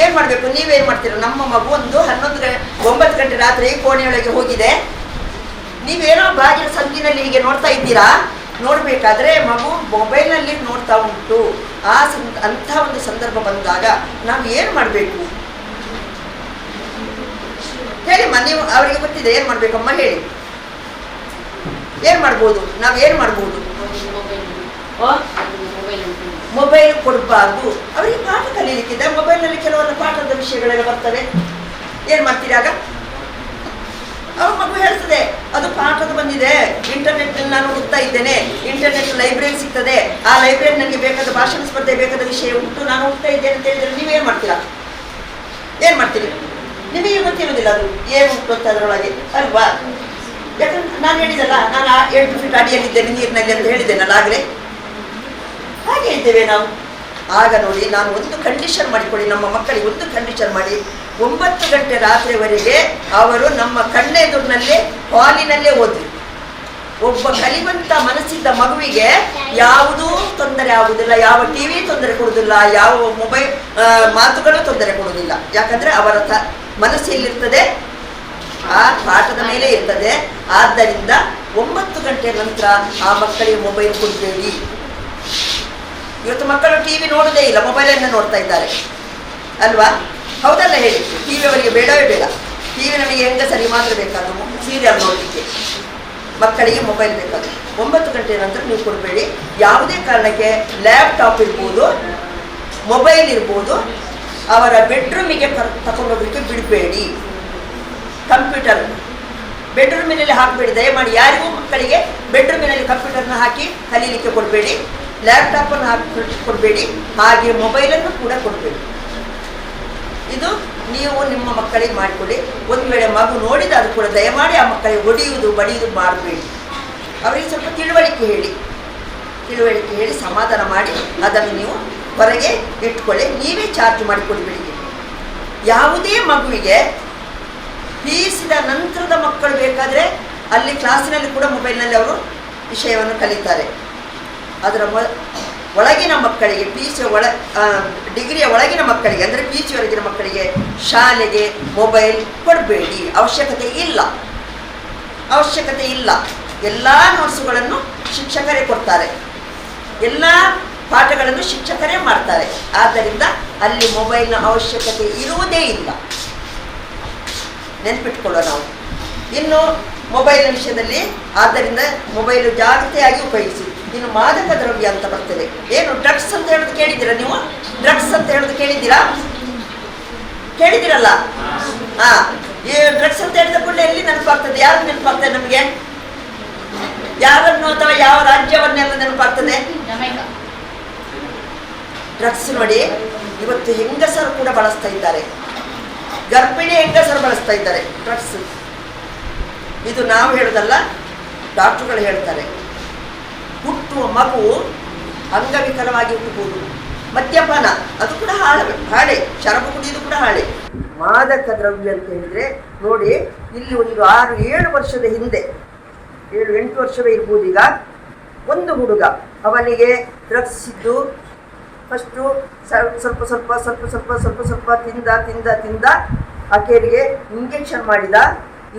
ಏನು ಮಾಡಬೇಕು? ನೀವೇನು ಮಾಡ್ತೀರ? ನಮ್ಮ ಮಗು ಒಂದು 9 ಗಂಟೆ ರಾತ್ರಿ ಕೋಣೆಯೊಳಗೆ ಹೋಗಿದೆ, ನೀವೇನೋ ಬಾಗಿಲ ಸಂದಿನಲ್ಲಿ ಹೀಗೆ ನೋಡ್ತಾ ಇದ್ದೀರಾ. ನೋಡಬೇಕಾದ್ರೆ ಮಗು ಮೊಬೈಲ್ನಲ್ಲಿ ನೋಡ್ತಾ ಉಂಟು. ಅಂಥ ಒಂದು ಸಂದರ್ಭ ಬಂದಾಗ ನಾವು ಏನು ಮಾಡಬೇಕು ಹೇಳಿಮ್ಮ? ನೀವು ಅವರಿಗೆ ಗೊತ್ತಿದೆ ಏನು ಮಾಡಬೇಕಮ್ಮ ಹೇಳಿ. ಏನು ಮಾಡ್ಬೋದು? ನಾವು ಏನು ಮಾಡ್ಬೋದು? ಮೊಬೈಲ್ ಕೊಡಬಾರ್ದು. ಅವರಿಗೆ ಪಾಠ ಕಲೀಲಿಕ್ಕಿದೆ, ಮೊಬೈಲ್ನಲ್ಲಿ ಕೆಲವೊಂದು ಪಾಠದ ವಿಷಯಗಳೆಲ್ಲ ಬರ್ತವೆ. ಏನು ಮಾಡ್ತೀರಿ ಆಗ? ಅವ್ರ ಮಗು ಹೇಳ್ತದೆ, ಅದು ಪಾಠದ ಬಂದಿದೆ, ಇಂಟರ್ನೆಟ್ ನಾನು ಓದ್ತಾ ಇದ್ದೇನೆ, ಇಂಟರ್ನೆಟ್ ಲೈಬ್ರರಿ ಸಿಗ್ತದೆ, ಆ ಲೈಬ್ರರಿ ನನಗೆ ಬೇಕಾದ ಭಾಷಣ ಸ್ಪರ್ಧೆ ಬೇಕಾದ ವಿಷಯ ಉಂಟು, ನಾನು ಓದ್ತಾ ಇದ್ದೇನೆ ಅಂತ ಹೇಳಿದ್ರೆ ನೀವೇನು ಮಾಡ್ತೀರಾ? ಏನು ಮಾಡ್ತೀರಿ? ನಿಮಗೆ ಗೊತ್ತಿರೋದಿಲ್ಲ ಅದು ಏನು ಉಂಟು ಅಂತ ಅದರೊಳಗೆ, ಅಲ್ವಾ? ಯಾಕಂದ್ರೆ ನಾನು ಹೇಳಿದಲ್ಲ, ನಾನು 8 ಫೀಟ್ ಅಡಿಯಲ್ಲಿದ್ದೇನೆ ನೀರಿನಲ್ಲಿ ಅಂತ ಹೇಳಿದ್ದೇನಲ್ಲ ಆಗಲೇ. ಹಾಗೆ ಇದ್ದೇವೆ ನಾವು. ಆಗ ನೋಡಿ, ನಾನು ಒಂದು ಕಂಡೀಷನ್ ಮಾಡಿಕೊಡಿ ನಮ್ಮ ಮಕ್ಕಳಿಗೆ, ಒಂದು ಕಂಡೀಷನ್ ಮಾಡಿ, 9 ಗಂಟೆ ರಾತ್ರಿವರೆಗೆ ಅವರು ನಮ್ಮ ಕಣ್ಣೆದುರಿನಲ್ಲೇ ಹಾಲಿನಲ್ಲೇ ಓದಿ. ಒಬ್ಬ ಕಲಿವಂತ ಮನಸ್ಸಿದ್ದ ಮಗುವಿಗೆ ಯಾವುದೂ ತೊಂದರೆ ಆಗುವುದಿಲ್ಲ, ಯಾವ ಟಿವಿ ತೊಂದರೆ ಕೊಡುವುದಿಲ್ಲ, ಯಾವ ಮೊಬೈಲ್ ಮಾತುಗಳು ತೊಂದರೆ ಕೊಡುವುದಿಲ್ಲ. ಯಾಕಂದ್ರೆ ಅವರ ಮನಸ್ಸು ಎಲ್ಲಿರ್ತದೆ? ಆ ಪಾಠದ ಮೇಲೆ ಇರ್ತದೆ. ಆದ್ದರಿಂದ 9 ಗಂಟೆ ನಂತರ ಆ ಮಕ್ಕಳಿಗೆ ಮೊಬೈಲ್ ಕೊಡಬೇಡಿ. ಇವತ್ತು ಮಕ್ಕಳು ಟಿವಿ ನೋಡೋದೇ ಇಲ್ಲ, ಮೊಬೈಲನ್ನು ನೋಡ್ತಾ ಇದ್ದಾರೆ, ಅಲ್ವಾ? ಹೌದಲ್ಲ ಹೇಳಿ? ಟಿವಿ ಅವರಿಗೆ ಬೇಡವೇ ಬೇಡ. ಟಿವಿ ನಮಗೆ ಹೆಂಗಸರಿಗೆ ಮಾತ್ರ ಬೇಕಾದ್ರು ಸೀರಿಯಲ್ ನೋಡಲಿಕ್ಕೆ, ಮಕ್ಕಳಿಗೆ ಮೊಬೈಲ್ ಬೇಕಾದ್ರೆ 9 ಗಂಟೆ ನಂತರ ನೀವು ಕೊಡಬೇಡಿ. ಯಾವುದೇ ಕಾರಣಕ್ಕೆ ಲ್ಯಾಪ್ಟಾಪ್ ಇರ್ಬೋದು, ಮೊಬೈಲ್ ಇರ್ಬೋದು, ಅವರ ಬೆಡ್ರೂಮಿಗೆ ತಗೊಂಡೋಗ್ಲಿಕ್ಕೆ ಬಿಡಬೇಡಿ. ಕಂಪ್ಯೂಟರ್ ಬೆಡ್ರೂಮಿನಲ್ಲಿ ಹಾಕಬೇಡಿ ದಯಮಾಡಿ. ಯಾರಿಗೂ ಮಕ್ಕಳಿಗೆ ಬೆಡ್ರೂಮಿನಲ್ಲಿ ಕಂಪ್ಯೂಟರ್ನ ಹಾಕಿ ಕಲೀಲಿಕ್ಕೆ ಕೊಡಬೇಡಿ, ಲ್ಯಾಪ್ಟಾಪನ್ನು ಹಾಕಿ ಕೊಡಬೇಡಿ, ಹಾಗೆ ಮೊಬೈಲನ್ನು ಕೂಡ ಕೊಡಬೇಡಿ. ಇದು ನೀವು ನಿಮ್ಮ ಮಕ್ಕಳಿಗೆ ಮಾಡಿಕೊಡಿ. ಒಂದು ವೇಳೆ ಮಗು ನೋಡಿದ ಅದು ಕೂಡ ದಯಮಾಡಿ ಆ ಮಕ್ಕಳಿಗೆ ಹೊಡೆಯುವುದು ಬಡಿಯುವುದು ಮಾಡಬೇಡಿ. ಅವರಿಗೆ ಸ್ವಲ್ಪ ತಿಳುವಳಿಕೆ ಹೇಳಿ ಸಮಾಧಾನ ಮಾಡಿ ಅದನ್ನು ನೀವು ಹೊರಗೆ ಇಟ್ಕೊಳ್ಳಿ. ನೀವೇ ಚಾರ್ಜ್ ಮಾಡಿಕೊಡಬೇಡಿ. ಯಾವುದೇ ಮಗುವಿಗೆ ಪೀಸಿದ ನಂತರದ ಮಕ್ಕಳು ಬೇಕಾದರೆ ಅಲ್ಲಿ ಕ್ಲಾಸಿನಲ್ಲಿ ಕೂಡ ಮೊಬೈಲ್ನಲ್ಲಿ ಅವರು ವಿಷಯವನ್ನು ಕಲಿತಾರೆ. ಅದರ ಒಳಗಿನ ಮಕ್ಕಳಿಗೆ ಡಿಗ್ರಿಯ ಒಳಗಿನ ಮಕ್ಕಳಿಗೆ ಅಂದರೆ PUC ವರೆಗಿನ ಮಕ್ಕಳಿಗೆ ಶಾಲೆಗೆ ಮೊಬೈಲ್ ಕೊಡಬೇಡಿ. ಅವಶ್ಯಕತೆ ಇಲ್ಲ. ಎಲ್ಲ ನೋಟ್ಸುಗಳನ್ನು ಶಿಕ್ಷಕರೇ ಕೊಡ್ತಾರೆ, ಎಲ್ಲ ಪಾಠಗಳನ್ನು ಶಿಕ್ಷಕರೇ ಮಾಡ್ತಾರೆ. ಆದ್ದರಿಂದ ಅಲ್ಲಿ ಮೊಬೈಲ್ನ ಅವಶ್ಯಕತೆ ಇರುವುದೇ ಇಲ್ಲ, ನೆನ್ಪಿಟ್ಕೊಳ್ಳೋ ನಾವು. ಇನ್ನು ಮೊಬೈಲ್ನ ವಿಷಯದಲ್ಲಿ ಆದ್ದರಿಂದ ಮೊಬೈಲು ಜಾಗ್ರತೆಯಾಗಿ ಉಪಯೋಗಿಸಿ. ಇನ್ನು ಮಾದಕ ದ್ರವ್ಯ ಅಂತ ಬರ್ತದೆ. ಏನು ಡ್ರಗ್ಸ್ ಅಂತ ಹೇಳೋದು ಕೇಳಿದ್ದೀರಾ ನೀವು? ಡ್ರಗ್ಸ್ ಅಂತ ಹೇಳೋದು ಕೇಳಿದ್ದೀರಲ್ಲ? ಈ ಡ್ರಗ್ಸ್ ಅಂತ ಹೇಳಿದ ಕೂಡಲೇ ಎಲ್ಲಿ ನೆನಪಾಗ್ತದೆ? ಯಾರು ನೆನಪಾಗ್ತದೆ ನಮಗೆ? ಯಾರನ್ನು ಅಥವಾ ಯಾವ ರಾಜ್ಯವನ್ನೆಲ್ಲ ನೆನಪಾಗ್ತದೆ? ಡ್ರಗ್ಸ್ ನೋಡಿ, ಇವತ್ತು ಹೆಂಗಸರು ಕೂಡ ಬಳಸ್ತಾ ಇದ್ದಾರೆ, ಗರ್ಭಿಣಿ ಹೆಂಗಸರು ಬಳಸ್ತಾ ಇದ್ದಾರೆ ಡ್ರಗ್ಸ್. ಇದು ನಾವು ಹೇಳೋದಲ್ಲ, ಡಾಕ್ಟರ್ಗಳು ಹೇಳ್ತಾರೆ. ಹುಟ್ಟುವ ಮಗು ಅಂಗವಿಕಲವಾಗಿ ಹುಟ್ಟಬಹುದು. ಮದ್ಯಪಾನ ಅದು ಕೂಡ ಹಾಳೆ, ಶರಾಬು ಕುಡಿಯೋದು ಕೂಡ ಹಾಳೆ. ಮಾದಕ ದ್ರವ್ಯ ಅಂತ ಹೇಳಿದ್ರೆ ನೋಡಿ, ಇಲ್ಲಿ ಒಂದು 6-7 ವರ್ಷದ ಹಿಂದೆ, 7-8 ವರ್ಷವೇ ಇರ್ಬೋದು ಈಗ, ಒಂದು ಹುಡುಗ ಅವನಿಗೆ ಡ್ರಗ್ಸ್ ಇದ್ದು ಫಸ್ಟು ಸ್ವಲ್ಪ ತಿಂದ ಆಕೆಯರಿಗೆ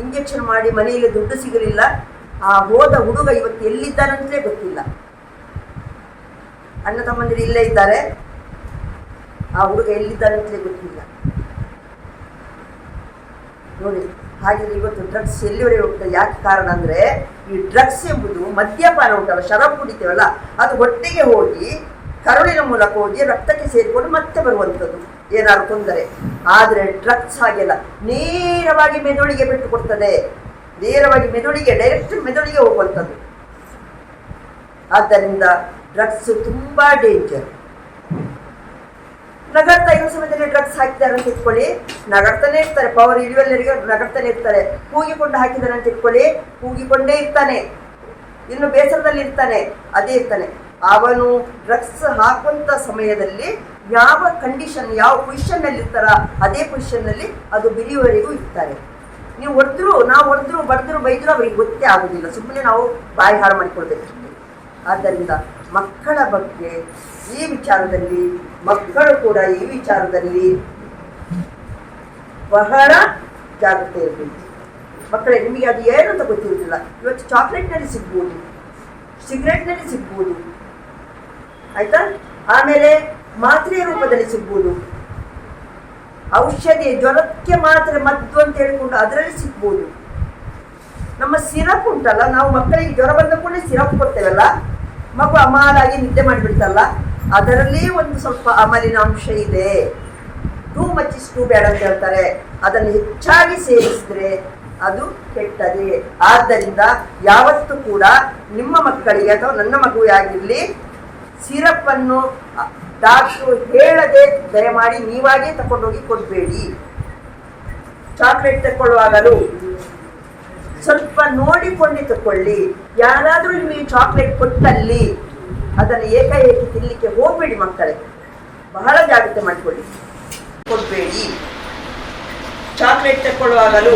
ಇಂಜೆಕ್ಷನ್ ಮಾಡಿ ಮನೆಯಲ್ಲಿ ದುಡ್ಡು ಸಿಗಲಿಲ್ಲ. ಆ ಹೋದ ಹುಡುಗ ಇವತ್ತು ಎಲ್ಲಿದ್ದಾನಂತಲೇ ಗೊತ್ತಿಲ್ಲ. ಅಣ್ಣ ತಮ್ಮಂದಿರು ಇಲ್ಲೇ ಇದ್ದಾರೆ, ಆ ಹುಡುಗ ಎಲ್ಲಿದ್ದಾನೆ ಅಂತಲೇ ಗೊತ್ತಿಲ್ಲ ನೋಡಿ. ಹಾಗೆ ಇವತ್ತು ಡ್ರಗ್ಸ್ ಎಲ್ಲಿವರೆಗೆ ಹೋಗ್ತದೆ, ಯಾಕೆ ಕಾರಣ ಅಂದರೆ ಈ ಡ್ರಗ್ಸ್ ಎಂಬುದು ಮದ್ಯಪಾನ ಉಂಟಲ್ಲ, ಶರಾಬ್ ಕುಡಿತೇವಲ್ಲ, ಅದು ಹೊಟ್ಟೆಗೆ ಹೋಗಿ ಕರುಳಿನ ಮೂಲಕ ಹೋಗಿ ರಕ್ತಕ್ಕೆ ಸೇರಿಕೊಂಡು ಮತ್ತೆ ಬರುವಂಥದ್ದು ಏನಾದ್ರು ತೊಂದರೆ. ಆದರೆ ಡ್ರಗ್ಸ್ ಹಾಗೆಲ್ಲ ನೇರವಾಗಿ ಮೆದುಳಿಗೆ ಬಿಟ್ಟು ಕೊಡ್ತದೆ, ನೇರವಾಗಿ ಮೆದುಳಿಗೆ ಡೈರೆಕ್ಟ್ ಮೆದುಳಿಗೆ ಹೋಗುವಂಥದ್ದು. ಆದ್ದರಿಂದ ಡ್ರಗ್ಸ್ ತುಂಬಾ ಡೇಂಜರ್. ನಗಡ್ತಾ ಇರೋ ಸಮಯದಲ್ಲಿ ಡ್ರಗ್ಸ್ ಹಾಕಿದ್ದಾರೆ ಅಂತ ಇಟ್ಕೊಳ್ಳಿ, ನಗಡ್ತಾನೆ ಇರ್ತಾರೆ, ಪವರ್ ಇಳಿಯುವಲ್ಲರಿಗೆ ನಗಡ್ತಾನೆ ಇರ್ತಾರೆ. ಕೂಗಿಕೊಂಡು ಹಾಕಿದ್ದಾರೆ ಅಂತ ಇಟ್ಕೊಳ್ಳಿ, ಕೂಗಿಕೊಂಡೇ ಇರ್ತಾನೆ, ಇನ್ನು ಬೇಸರದಲ್ಲಿ ಇರ್ತಾನೆ, ಅದೇ ಇರ್ತಾನೆ. ಅವನು ಡ್ರಗ್ಸ್ ಹಾಕುವಂತ ಸಮಯದಲ್ಲಿ ಯಾವ ಕಂಡೀಷನ್, ಯಾವ ಪೊಸಿಷನ್ ಅಲ್ಲಿ ಇರ್ತಾರ ಅದೇ ಪೊಸಿಷನ್ ನಲ್ಲಿ ಅದು ಬಿರಿಯುವವರೆಗೂ ಇರ್ತಾರೆ. ನೀವು ಹೊಡೆದ್ರು, ನಾವು ಹೊಡೆದ್ರು, ಬಡಿದ್ರು, ಬೈದ್ರು ಅವರಿಗೆ ಗೊತ್ತೇ ಆಗುದಿಲ್ಲ, ಸುಮ್ಮನೆ ನಾವು ಬಾಯಿ ಹಾಳು ಮಾಡಿಕೊಳ್ಬೇಕು. ಆದ್ದರಿಂದ ಮಕ್ಕಳ ಬಗ್ಗೆ ಈ ವಿಚಾರದಲ್ಲಿ, ಮಕ್ಕಳು ಕೂಡ ಈ ವಿಚಾರದಲ್ಲಿ ಬಹಳ ಜಾಗ್ರತೆ ಇರಬೇಕು. ಮಕ್ಕಳೇ, ನಿಮಗೆ ಅದು ಏನು ಅಂತ ಗೊತ್ತಿರುವುದಿಲ್ಲ. ಇವತ್ತು ಚಾಕ್ಲೇಟ್ನಲ್ಲಿ ಸಿಗ್ಬೋದು, ಸಿಗರೇಟ್ನಲ್ಲಿ ಸಿಗ್ಬೋದು, ಆಯ್ತಾ, ಆಮೇಲೆ ಮಾತ್ರೆಯ ರೂಪದಲ್ಲಿ ಸಿಗ್ಬೋದು, ಔಷಧಿ ಜ್ವರಕ್ಕೆ ಮಾತ್ರೆ ಮದ್ದು ಅಂತ ಹೇಳಿಕೊಂಡು ಅದರಲ್ಲಿ ಸಿಗ್ಬೋದು. ನಮ್ಮ ಸಿರಪ್ ಉಂಟಲ್ಲ, ನಾವು ಮಕ್ಕಳಿಗೆ ಜ್ವರ ಬಂದ ಕೂಡಲೇ ಸಿರಪ್ ಕೊಡ್ತೇವಲ್ಲ, ಮಗು ಅಮಾಲಾಗಿ ನಿದ್ದೆ ಮಾಡಿಬಿಡ್ತಲ್ಲ, ಅದರಲ್ಲಿ ಒಂದು ಸ್ವಲ್ಪ ಅಮಲಿನ ಅಂಶ ಇದೆ. Too much is too bad ಅಂತ ಹೇಳ್ತಾರೆ. ಅದನ್ನು ಹೆಚ್ಚಾಗಿ ಸೇವಿಸಿದ್ರೆ ಅದು ಕೆಟ್ಟದೆ. ಆದ್ದರಿಂದ ಯಾವತ್ತೂ ಕೂಡ ನಿಮ್ಮ ಮಕ್ಕಳಿಗೆ ಅಥವಾ ನನ್ನ ಮಗುವೇ ಆಗಿರಲಿ, ಸಿರಪ್ ಅನ್ನು ಡಾಕ್ಟರ್ ಹೇಳದೆ ದಯಮಾಡಿ ನೀವಾಗೇ ತಗೊಂಡೋಗಿ ಕೊಡಬೇಡಿ. ಚಾಕ್ಲೇಟ್ ತಗೊಳ್ಳುವಾಗಲೂ ಸ್ವಲ್ಪ ನೋಡಿಕೊಂಡು ತಕೊಳ್ಳಿ. ಯಾರಾದರೂ ನಿಮಗೆ ಚಾಕ್ಲೇಟ್ ಕೊಟ್ಟಲ್ಲಿ ಅದನ್ನು ಏಕಾಏಕಿ ತಿನ್ನಲಿಕ್ಕೆ ಹೋಗ್ಬೇಡಿ ಮಕ್ಕಳೇ, ಬಹಳ ಜಾಗ್ರತೆ ಮಾಡಿಕೊಳ್ಳಿ, ಕೊಡಬೇಡಿ. ಚಾಕ್ಲೇಟ್ ತಗೊಳ್ಳುವಾಗಲೂ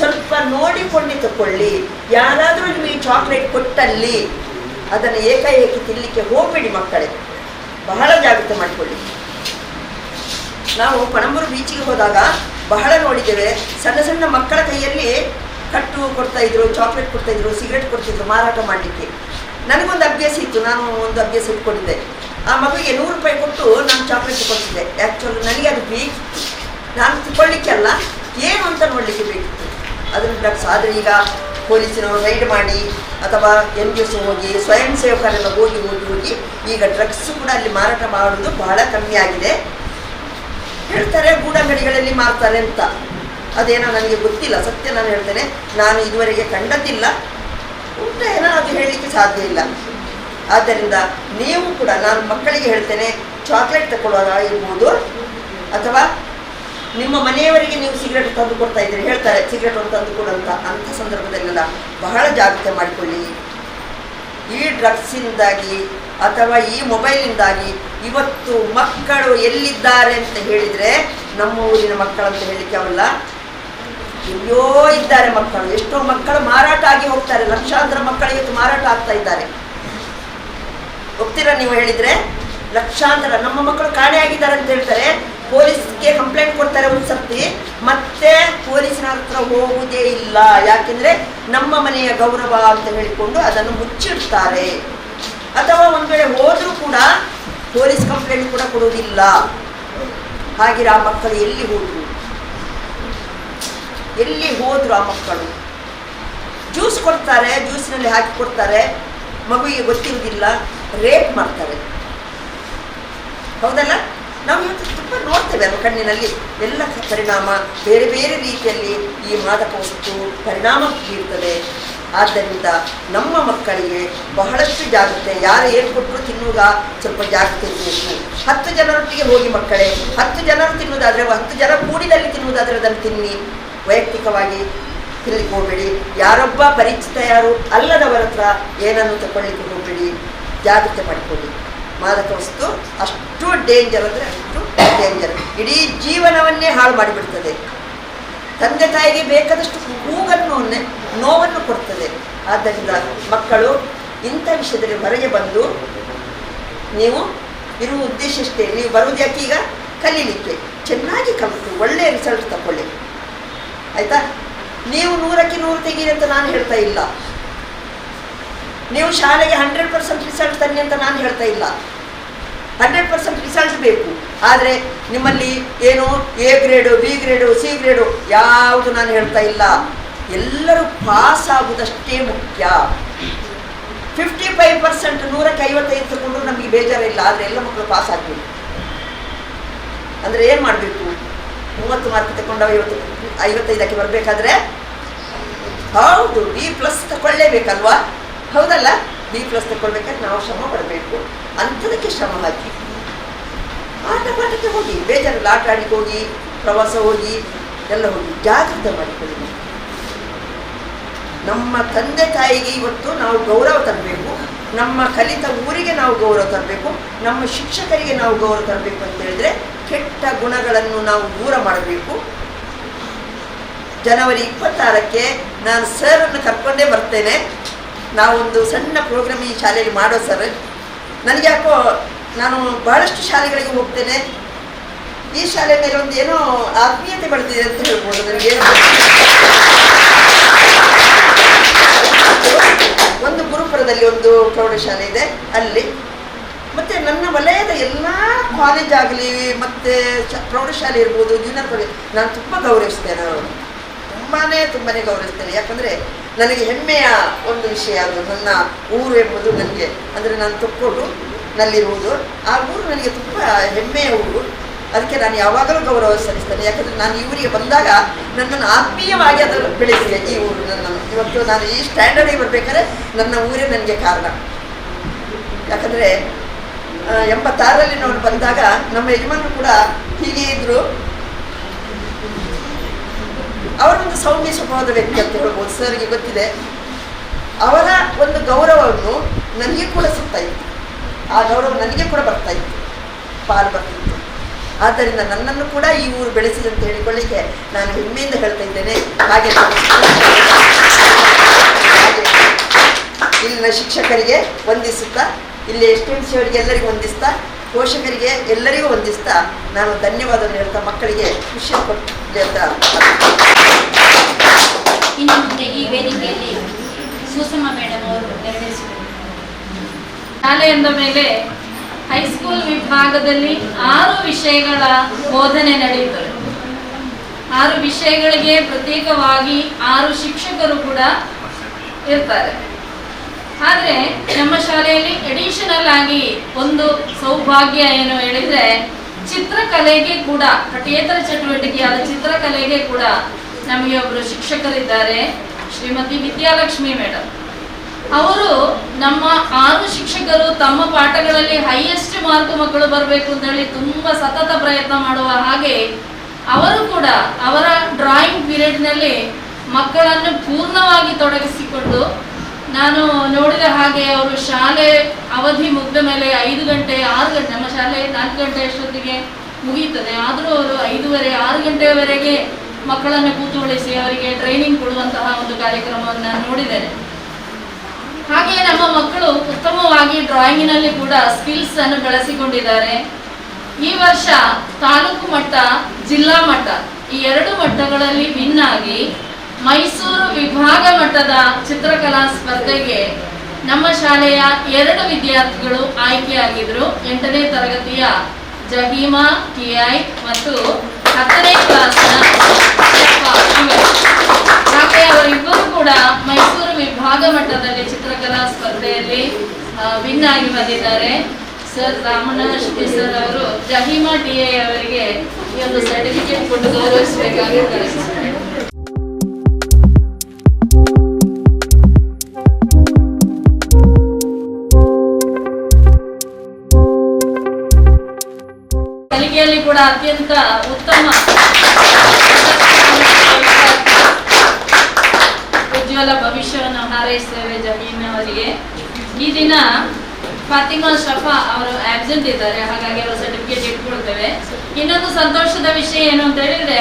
ಸ್ವಲ್ಪ ನೋಡಿಕೊಂಡು ತಕೊಳ್ಳಿ. ಯಾರಾದರೂ ನಿಮಗೆ ಚಾಕ್ಲೇಟ್ ಕೊಟ್ಟಲ್ಲಿ ಅದನ್ನು ಏಕಾಏಕಿ ತಿನ್ನಲಿಕ್ಕೆ ಹೋಗ್ಬೇಡಿ ಮಕ್ಕಳೇ, ಬಹಳ ಜಾಗ್ರತೆ ಮಾಡಿಕೊಳ್ಳಿ. ನಾವು ಪಣಂಬೂರು ಬೀಚಿಗೆ ಹೋದಾಗ ಬಹಳ ನೋಡಿದ್ದೇವೆ, ಸಣ್ಣ ಸಣ್ಣ ಮಕ್ಕಳ ಕೈಯಲ್ಲಿ ಕಟ್ಟು ಕೊಡ್ತಾ ಇದ್ರು, ಚಾಕ್ಲೇಟ್ ಕೊಡ್ತಾ ಇದ್ರು, ಸಿಗರೇಟ್ ಕೊಡ್ತಿದ್ರು ಮಾರಾಟ ಮಾಡಲಿಕ್ಕೆ. ನನಗೊಂದು ಅಭ್ಯಾಸ ಇತ್ತು, ನಾನು ಒಂದು ಅಭ್ಯಾಸ ಇಟ್ಕೊಂಡಿದ್ದೆ. ಆ ಮಗುವಿಗೆ 100 ರೂಪಾಯಿ ಕೊಟ್ಟು ನಾನು ಚಾಕ್ಲೇಟ್ ಕೊಡ್ತಿದ್ದೆ. ಆ್ಯಕ್ಚುಲಿ ನನಗೆ ಅದು ಬೇಕಿತ್ತು, ನಾನು ತಗೊಳ್ಳಿಕ್ಕೆ ಅಲ್ಲ, ಏನು ಅಂತ ನೋಡಲಿಕ್ಕೆ ಬೇಕಿತ್ತು. ಅದನ್ನು ಡ್ರಗ್ಸ್. ಆದರೆ ಈಗ ಪೊಲೀಸಿನವರು ರೈಡ್ ಮಾಡಿ ಅಥವಾ NGOs ಹೋಗಿ ಸ್ವಯಂ ಸೇವಕರೆಲ್ಲ ಹೋಗಿ ಈಗ ಡ್ರಗ್ಸ್ ಕೂಡ ಅಲ್ಲಿ ಮಾರಾಟ ಮಾಡುವುದು ಬಹಳ ಕಮ್ಮಿ ಆಗಿದೆ. ಹೇಳ್ತಾರೆ ಗೂಡಂಗಡಿಗಳಲ್ಲಿ ಮಾರ್ತಾರೆ ಅಂತ, ಅದೇನೋ ನನಗೆ ಗೊತ್ತಿಲ್ಲ, ಸತ್ಯ ನಾನು ಹೇಳ್ತೇನೆ, ನಾನು ಇದುವರೆಗೆ ಕಂಡದ್ದಿಲ್ಲ, ಊಟ ಏನೋ ಅದು ಹೇಳಲಿಕ್ಕೆ ಸಾಧ್ಯ ಇಲ್ಲ. ಆದ್ದರಿಂದ ನೀವು ಕೂಡ, ನಾನು ಮಕ್ಕಳಿಗೆ ಹೇಳ್ತೇನೆ, ಚಾಕ್ಲೇಟ್ ತಗೊಳ್ಳುವಾಗ ಇರ್ಬೋದು ಅಥವಾ ನಿಮ್ಮ ಮನೆಯವರಿಗೆ ನೀವು ಸಿಗರೇಟ್ ತಂದು ಕೊಡ್ತಾ ಇದ್ದೀರಿ, ಹೇಳ್ತಾರೆ ಸಿಗರೇಟ್ ಒಂದು ತಂದು ಕೊಡಂತ, ಅಂಥ ಸಂದರ್ಭದಲ್ಲೆಲ್ಲ ಬಹಳ ಜಾಗ್ರತೆ ಮಾಡಿಕೊಳ್ಳಿ. ಈ ಡ್ರಗ್ಸಿಂದಾಗಿ ಅಥವಾ ಈ ಮೊಬೈಲಿಂದಾಗಿ ಇವತ್ತು ಮಕ್ಕಳು ಎಲ್ಲಿದ್ದಾರೆ ಅಂತ ಹೇಳಿದರೆ, ನಮ್ಮ ಊರಿನ ಮಕ್ಕಳಂತ ಹೇಳಲಿಕ್ಕೆ ಅವಲ್ಲ, ಎಲ್ಲಿಯೋ ಇದ್ದಾರೆ ಮಕ್ಕಳು. ಎಷ್ಟೋ ಮಕ್ಕಳು ಮಾರಾಟ ಆಗಿ ಹೋಗ್ತಾರೆ, ಲಕ್ಷಾಂತರ ಮಕ್ಕಳು ಇವತ್ತು ಮಾರಾಟ ಆಗ್ತಾ ಇದ್ದಾರೆ. ಹೋಗ್ತೀರಾ ನೀವು ಹೇಳಿದರೆ? ಲಕ್ಷಾಂತರ ನಮ್ಮ ಮಕ್ಕಳು ಕಾಣೆಯಾಗಿದ್ದಾರೆ ಅಂತ ಹೇಳ್ತಾರೆ, ಪೊಲೀಸ್ಗೆ ಕಂಪ್ಲೇಂಟ್ ಕೊಡ್ತಾರೆ ಒಂದು ಸರ್ತಿ, ಮತ್ತೆ ಪೊಲೀಸಿನ ಹತ್ರ ಹೋಗುವುದೇ ಇಲ್ಲ. ಯಾಕೆಂದರೆ ನಮ್ಮ ಮನೆಯ ಗೌರವ ಅಂತ ಹೇಳಿಕೊಂಡು ಅದನ್ನು ಮುಚ್ಚಿಡ್ತಾರೆ. ಅಥವಾ ಒಂದು ವೇಳೆ ಹೋದರೂ ಕೂಡ ಪೊಲೀಸ್ ಕಂಪ್ಲೇಂಟ್ ಕೂಡ ಕೊಡುವುದಿಲ್ಲ. ಹಾಗೆ ಆ ಮಕ್ಕಳು ಎಲ್ಲಿ ಹೋದ್ರು ಆ ಮಕ್ಕಳು? ಜ್ಯೂಸ್ ಕೊಡ್ತಾರೆ, ಜ್ಯೂಸಿನಲ್ಲಿ ಹಾಕಿ ಕೊಡ್ತಾರೆ, ಮಗುವಿಗೆ ಗೊತ್ತಿರುವುದಿಲ್ಲ, ರೇಪ್ ಮಾಡ್ತಾರೆ. ಹೌದಲ್ಲ? ನಾವು ಇವತ್ತು ತುಂಬ ನೋಡ್ತೇವೆ ನಮ್ಮ ಕಣ್ಣಿನಲ್ಲಿ ಎಲ್ಲ ಪರಿಣಾಮ, ಬೇರೆ ಬೇರೆ ರೀತಿಯಲ್ಲಿ ಈ ಮಾದಕ ವಸ್ತು ಪರಿಣಾಮ ಬೀರ್ತದೆ. ಆದ್ದರಿಂದ ನಮ್ಮ ಮಕ್ಕಳಿಗೆ ಬಹಳಷ್ಟು ಜಾಗ್ರತೆ. ಯಾರು ಏನು ಕೊಟ್ಟರು ತಿನ್ನುವಾಗ ಸ್ವಲ್ಪ ಜಾಗ್ರತೆ ಇರಬೇಕು. 10 ಜನರೊಟ್ಟಿಗೆ ಹೋಗಿ ಮಕ್ಕಳೇ, 10 ಜನರು ತಿನ್ನುವುದಾದರೆ, 10 ಜನ ಕೂಡಿದಲ್ಲಿ ತಿನ್ನುವುದಾದರೆ ಅದನ್ನು ತಿನ್ನಿ, ವೈಯಕ್ತಿಕವಾಗಿ ತಿನ್ನಲಿಕ್ಕೆ ಹೋಗಬೇಡಿ. ಯಾರೊಬ್ಬ ಪರಿಚಿತ ಯಾರು ಅಲ್ಲದವರ ಹತ್ರ ಏನನ್ನು ತಗೊಳ್ಳಿಕ್ಕೆ ಹೋಗಬೇಡಿ, ಜಾಗ್ರತೆ ಮಾಡಿಕೊಳ್ಳಿ. ಮಾದಕ ವಸ್ತು ಅಷ್ಟು ಡೇಂಜರ್ ಅಂದರೆ ಅಷ್ಟು ಡೇಂಜರ್, ಇಡೀ ಜೀವನವನ್ನೇ ಹಾಳು ಮಾಡಿಬಿಡ್ತದೆ. ತಂದೆ ತಾಯಿಗೆ ಬೇಕಾದಷ್ಟು ನೋವನ್ನು ಕೊಡ್ತದೆ. ಆದ್ದರಿಂದ ಮಕ್ಕಳು ಇಂಥ ವಿಷಯದಲ್ಲಿ ಹೊರಗೆ ಬಂದು, ನೀವು ಇರುವ ಉದ್ದೇಶ ಇಷ್ಟೇ, ನೀವು ಬರುವುದು ಯಾಕೆ ಈಗ ಕಲೀಲಿಕ್ಕೆ, ಚೆನ್ನಾಗಿ ಕಲಿತು ಒಳ್ಳೆಯ ರಿಸಲ್ಟ್ ತಗೊಳ್ಳಿ, ಆಯಿತಾ? ನೀವು 100ಕ್ಕೆ 100 ತೆಗೀರಿ ಅಂತ ನಾನು ಹೇಳ್ತಾ ಇಲ್ಲ, ನೀವು ಶಾಲೆಗೆ 100% ರಿಸಲ್ಟ್ ತನ್ನಿ ಅಂತ ನಾನು ಹೇಳ್ತಾ ಇಲ್ಲ. 100% ರಿಸಲ್ಟ್ ಬೇಕು. ಆದರೆ ನಿಮ್ಮಲ್ಲಿ ಏನು A grade, B grade, C grade ಯಾವುದು ನಾನು ಹೇಳ್ತಾ ಇಲ್ಲ. ಎಲ್ಲರೂ ಪಾಸ್ ಆಗುವುದಷ್ಟೇ ಮುಖ್ಯ. 55%, 100ಕ್ಕೆ 55 ತಗೊಂಡ್ರು ನಮಗೆ ಬೇಜಾರಿಲ್ಲ. ಆದರೆ ಎಲ್ಲ ಮಕ್ಕಳು ಪಾಸ್ ಆಗಬೇಕು. ಅಂದರೆ ಏನು ಮಾಡಬೇಕು? 30 ಮಾರ್ಕ್ ತಗೊಂಡು 55ಕ್ಕೆ ಬರಬೇಕಾದ್ರೆ ಹೌದು B+ ತಗೊಳ್ಳೇಬೇಕಲ್ವಾ? ಹೌದಲ್ಲ? B+ ತಗೊಳ್ಬೇಕಾದ್ರೆ ನಾವು ಶ್ರಮ ಪಡಬೇಕು. ಅಂಥದಕ್ಕೆ ಶ್ರಮ ಹಾಕಿ ಆಟ ಪಾಠಕ್ಕೆ ಹೋಗಿ, ಬೇಜಾರಿಲ್ಲ. ಆಟ ಆಡಿಗೆ ಹೋಗಿ, ಪ್ರವಾಸ ಹೋಗಿ, ಎಲ್ಲ ಹೋಗಿ ಜಾಗ್ರತೆ ಮಾಡಿಕೊಳ್ಳಿ. ನಮ್ಮ ತಂದೆ ತಾಯಿಗೆ ಇವತ್ತು ನಾವು ಗೌರವ ತರಬೇಕು. ನಮ್ಮ ಕಲಿತ ಊರಿಗೆ ನಾವು ಗೌರವ ತರಬೇಕು. ನಮ್ಮ ಶಿಕ್ಷಕರಿಗೆ ನಾವು ಗೌರವ ತರಬೇಕು ಅಂತ ಹೇಳಿದ್ರೆ ಕೆಟ್ಟ ಗುಣಗಳನ್ನು ನಾವು ದೂರ ಮಾಡಬೇಕು. ಜನವರಿ 26ಕ್ಕೆ ನಾನು ಸರನ್ನು ಕರ್ಕೊಂಡೇ ಬರ್ತೇನೆ. ನಾವೊಂದು ಸಣ್ಣ ಪ್ರೋಗ್ರಾಮ್ ಈ ಶಾಲೆಯಲ್ಲಿ ಮಾಡೋ ಸರ್. ನನಗೆ ಯಾಕೋ ನಾನು ಬಹಳಷ್ಟು ಶಾಲೆಗಳಿಗೆ ಹೋಗ್ತೇನೆ. ಈ ಶಾಲೆ ಮೇಲೆ ಒಂದು ಏನೋ ಆತ್ಮೀಯತೆ ಬೆಳೆದಿದೆ ಅಂತ ಹೇಳ್ಬೋದು. ನನಗೇನು ಒಂದು ಗುರುಪುರದಲ್ಲಿ ಒಂದು ಪ್ರೌಢಶಾಲೆ ಇದೆ, ಅಲ್ಲಿ ಮತ್ತು ನನ್ನ ವಲಯದ ಎಲ್ಲ ಕಾಲೇಜ್ ಆಗಲಿ ಮತ್ತು ಪ್ರೌಢಶಾಲೆ ಇರ್ಬೋದು, ಜೂನಿಯರ್ ಕಾಲೇಜ್ ನಾನು ತುಂಬ ಗೌರವಿಸ್ತೇನೆ. ಅವರು ತುಂಬಾ ಗೌರವಿಸ್ತೇನೆ. ಯಾಕಂದರೆ ನನಗೆ ಹೆಮ್ಮೆಯ ಒಂದು ವಿಷಯ ಅದು. ನನ್ನ ಊರು ಎಂಬುದು ನನಗೆ, ಅಂದರೆ ನಾನು ತೊಕ್ಕೋಡು ನಲ್ಲಿರುವುದು, ಆ ಊರು ನನಗೆ ತುಂಬ ಹೆಮ್ಮೆಯ ಊರು. ಅದಕ್ಕೆ ನಾನು ಯಾವಾಗಲೂ ಗೌರವ ಸಲ್ಲಿಸ್ತೇನೆ. ಯಾಕಂದರೆ ನಾನು ಈ ಊರಿಗೆ ಬಂದಾಗ ನನ್ನನ್ನು ಆತ್ಮೀಯವಾಗಿ ಅದನ್ನು ಬೆಳೆಸಿದೆ ಈ ಊರು. ನನ್ನನ್ನು ಇವತ್ತು ನಾನು ಈ ಸ್ಟ್ಯಾಂಡರ್ಡಿಗೆ ಬರಬೇಕಾದ್ರೆ ನನ್ನ ಊರೇ ನನಗೆ ಕಾರಣ. ಯಾಕಂದರೆ 86ರಲ್ಲಿ ನಾವು ಬಂದಾಗ ನಮ್ಮ ಯಜಮಾನರು ಕೂಡ ಹೀಗೆ ಇದ್ದರು. ಅವರೊಂದು ಸೌಮ್ಯ ಸ್ವಭಾವದ ವ್ಯಕ್ತಿ ಅಂತ ಹೇಳ್ಬೋದು. ಸರ್ಗೆ ಗೊತ್ತಿದೆ. ಅವರ ಒಂದು ಗೌರವವನ್ನು ನನಗೆ ಕೂಡ ಸಿಗ್ತಾ ಇತ್ತು. ಆ ಗೌರವ ನನಗೆ ಕೂಡ ಬರ್ತಾ ಇತ್ತು, ಪಾಲು ಬರ್ತಿತ್ತು. ಆದ್ದರಿಂದ ನನ್ನನ್ನು ಕೂಡ ಈ ಊರು ಬೆಳೆಸಿದೆ ಅಂತ ಹೇಳಿಕೊಳ್ಳಿಕ್ಕೆ ನಾನು ಹೆಮ್ಮೆಯಿಂದ ಹೇಳ್ತಾ ಇದ್ದೇನೆ. ಹಾಗೆ ಇಲ್ಲಿನ ಶಿಕ್ಷಕರಿಗೆ ವಂದಿಸುತ್ತಾ, ಇಲ್ಲಿ ಎಸ್ಟೆನ್ಸಿ ಅವರಿಗೆ ಎಲ್ಲರಿಗೂ ವಂದಿಸ್ತಾ, ಪೋಷಕರಿಗೆ ಎಲ್ಲರಿಗೂ ವಂದಿಸ್ತಾ ನಾನು ಧನ್ಯವಾದವನ್ನು ಹೇಳ್ತಾ ಮಕ್ಕಳಿಗೆ ಖುಷಿ ಕೊಟ್ಟಿದೆ ಅಂತ. ಇನ್ನು ಮುಂದೆ ಈ ವೇದಿಕೆಯಲ್ಲಿ ಸವಸಮ ಮೇಡಮ್ ಅವರು ನೆರವೇರಿಸಿದರು. ಶಾಲೆ ಎಂದ ಮೇಲೆ ಹೈಸ್ಕೂಲ್ ವಿಭಾಗದಲ್ಲಿ 6 ವಿಷಯಗಳ ಬೋಧನೆ ನಡೆಯುತ್ತದೆ. 6 ವಿಷಯಗಳಿಗೆ ಪ್ರತ್ಯೇಕವಾಗಿ 6 ಶಿಕ್ಷಕರು ಕೂಡ ಇರ್ತಾರೆ. ಆದರೆ ನಮ್ಮ ಶಾಲೆಯಲ್ಲಿ ಅಡಿಷನಲ್ ಆಗಿ ಒಂದು ಸೌಭಾಗ್ಯ ಏನು ಹೇಳಿದ್ರೆ, ಚಿತ್ರಕಲೆಗೆ ಕೂಡ, ಪಠ್ಯೇತರ ಚಟುವಟಿಕೆಯಾದ ಚಿತ್ರಕಲೆಗೆ ಕೂಡ ನಮಗೆ ಒಬ್ಬರು ಶಿಕ್ಷಕರಿದ್ದಾರೆ, ಶ್ರೀಮತಿ ವಿದ್ಯಾಲಕ್ಷ್ಮಿ ಮೇಡಮ್. ಅವರು ನಮ್ಮ 6 ಶಿಕ್ಷಕರು ತಮ್ಮ ಪಾಠಗಳಲ್ಲಿ ಹೈಯೆಸ್ಟ್ ಮಾರ್ಕ್ ಮಕ್ಕಳು ಬರಬೇಕು ಅಂತ ಹೇಳಿ ತುಂಬ ಸತತ ಪ್ರಯತ್ನ ಮಾಡುವ ಹಾಗೆ ಅವರು ಕೂಡ ಅವರ ಡ್ರಾಯಿಂಗ್ ಪೀರಿಯಡ್ನಲ್ಲಿ ಮಕ್ಕಳನ್ನು ಪೂರ್ಣವಾಗಿ ತೊಡಗಿಸಿಕೊಂಡು, ನಾನು ನೋಡಿದ ಹಾಗೆ ಅವರು ಶಾಲೆ ಅವಧಿ ಮುಗಿದ ಮೇಲೆ 5 ಗಂಟೆ 6 ಗಂಟೆ, ನಮ್ಮ ಶಾಲೆ 4 ಗಂಟೆ ಅಷ್ಟೊತ್ತಿಗೆ ಮುಗಿಯುತ್ತದೆ, ಆದರೂ ಅವರು 5:30 6 ಗಂಟೆಯವರೆಗೆ ಮಕ್ಕಳನ್ನು ಕೂತುಳಿಸಿ ಅವರಿಗೆ ಟ್ರೈನಿಂಗ್ ಕೊಡುವಂತಹ ಒಂದು ಕಾರ್ಯಕ್ರಮವನ್ನು ನಾನು ನೋಡಿದ್ದೇನೆ. ಹಾಗೆ ನಮ್ಮ ಮಕ್ಕಳು ಉತ್ತಮವಾಗಿ ಡ್ರಾಯಿಂಗಿನಲ್ಲಿ ಕೂಡ ಸ್ಕಿಲ್ಸ್ ಅನ್ನು ಬೆಳೆಸಿಕೊಂಡಿದ್ದಾರೆ. ಈ ವರ್ಷ ತಾಲೂಕು ಮಟ್ಟ, ಜಿಲ್ಲಾ ಮಟ್ಟ ಈ 2 ಮಟ್ಟಗಳಲ್ಲಿ ವಿನ್ ಆಗಿ ಮೈಸೂರು ವಿಭಾಗ ಮಟ್ಟದ ಚಿತ್ರಕಲಾ ಸ್ಪರ್ಧೆಗೆ ನಮ್ಮ ಶಾಲೆಯ 2 ವಿದ್ಯಾರ್ಥಿಗಳು ಆಯ್ಕೆಯಾಗಿದ್ರು. 8ನೇ ತರಗತಿಯ ಜಹೀಮಾ TI ಮತ್ತು 10ನೇ ಕ್ಲಾಸ್ನ ಹಾಗೆ ಅವರಿಬ್ಬರು ಕೂಡ ಮೈಸೂರು ವಿಭಾಗ ಮಟ್ಟದಲ್ಲಿ ಚಿತ್ರಕಲಾ ಸ್ಪರ್ಧೆಯಲ್ಲಿ ವಿನ್ ಆಗಿ ಬಂದಿದ್ದಾರೆ. ಸರ್ ರಾಮಣ್ಣ ಶೆಟ್ಟಿ ಸರ್ ಅವರು ಜಹೀಮಾ TI ಅವರಿಗೆ ಈ ಒಂದು ಸರ್ಟಿಫಿಕೇಟ್ ಕೊಟ್ಟು ಗೌರವಿಸಬೇಕಾಗಿದ್ದಾರೆ. ಕಲಿಕೆಯಲ್ಲಿ ಕೂಡ ಅತ್ಯಂತ ಉತ್ತಮ ಉಜ್ವಲ ಭವಿಷ್ಯವನ್ನು ಹಾರೈಸ್ತೇವೆ ಜಹೀಮ್ ಅವರಿಗೆ. ಈ ದಿನ ಫಾತಿಮಾ ಶಫಾ ಅವರು ಆಬ್ಸೆಂಟ್ ಇದ್ದಾರೆ, ಹಾಗಾಗಿ ಅವರು ಸರ್ಟಿಫಿಕೇಟ್ ಇಟ್ಕೊಳ್ತೇವೆ. ಇನ್ನೊಂದು ಸಂತೋಷದ ವಿಷಯ ಏನು ಅಂತ ಹೇಳಿದ್ರೆ,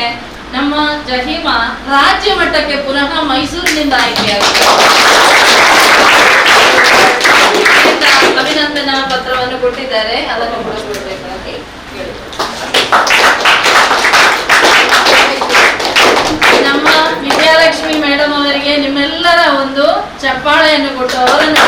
ನಮ್ಮ ಜಹೀಮಾ ರಾಜ್ಯ ಮಟ್ಟಕ್ಕೆ ಪುನಃ ಮೈಸೂರಿನಿಂದ ಆಯ್ಕೆಯಾಗಿದೆ. ಅಭಿನಂದನಾ ಪತ್ರವನ್ನು ಕೊಟ್ಟಿದ್ದಾರೆ, ಅದನ್ನು ಕೂಡ ಕೊಡಬೇಕಾಗಿ ನಮ್ಮ ವಿದ್ಯಾಲಕ್ಷ್ಮಿ ಮೇಡಮ್ ಅವರಿಗೆ ನಿಮ್ಮೆಲ್ಲರ ಒಂದು ಚಪ್ಪಾಳೆಯನ್ನು ಕೊಟ್ಟು ಅವರನ್ನು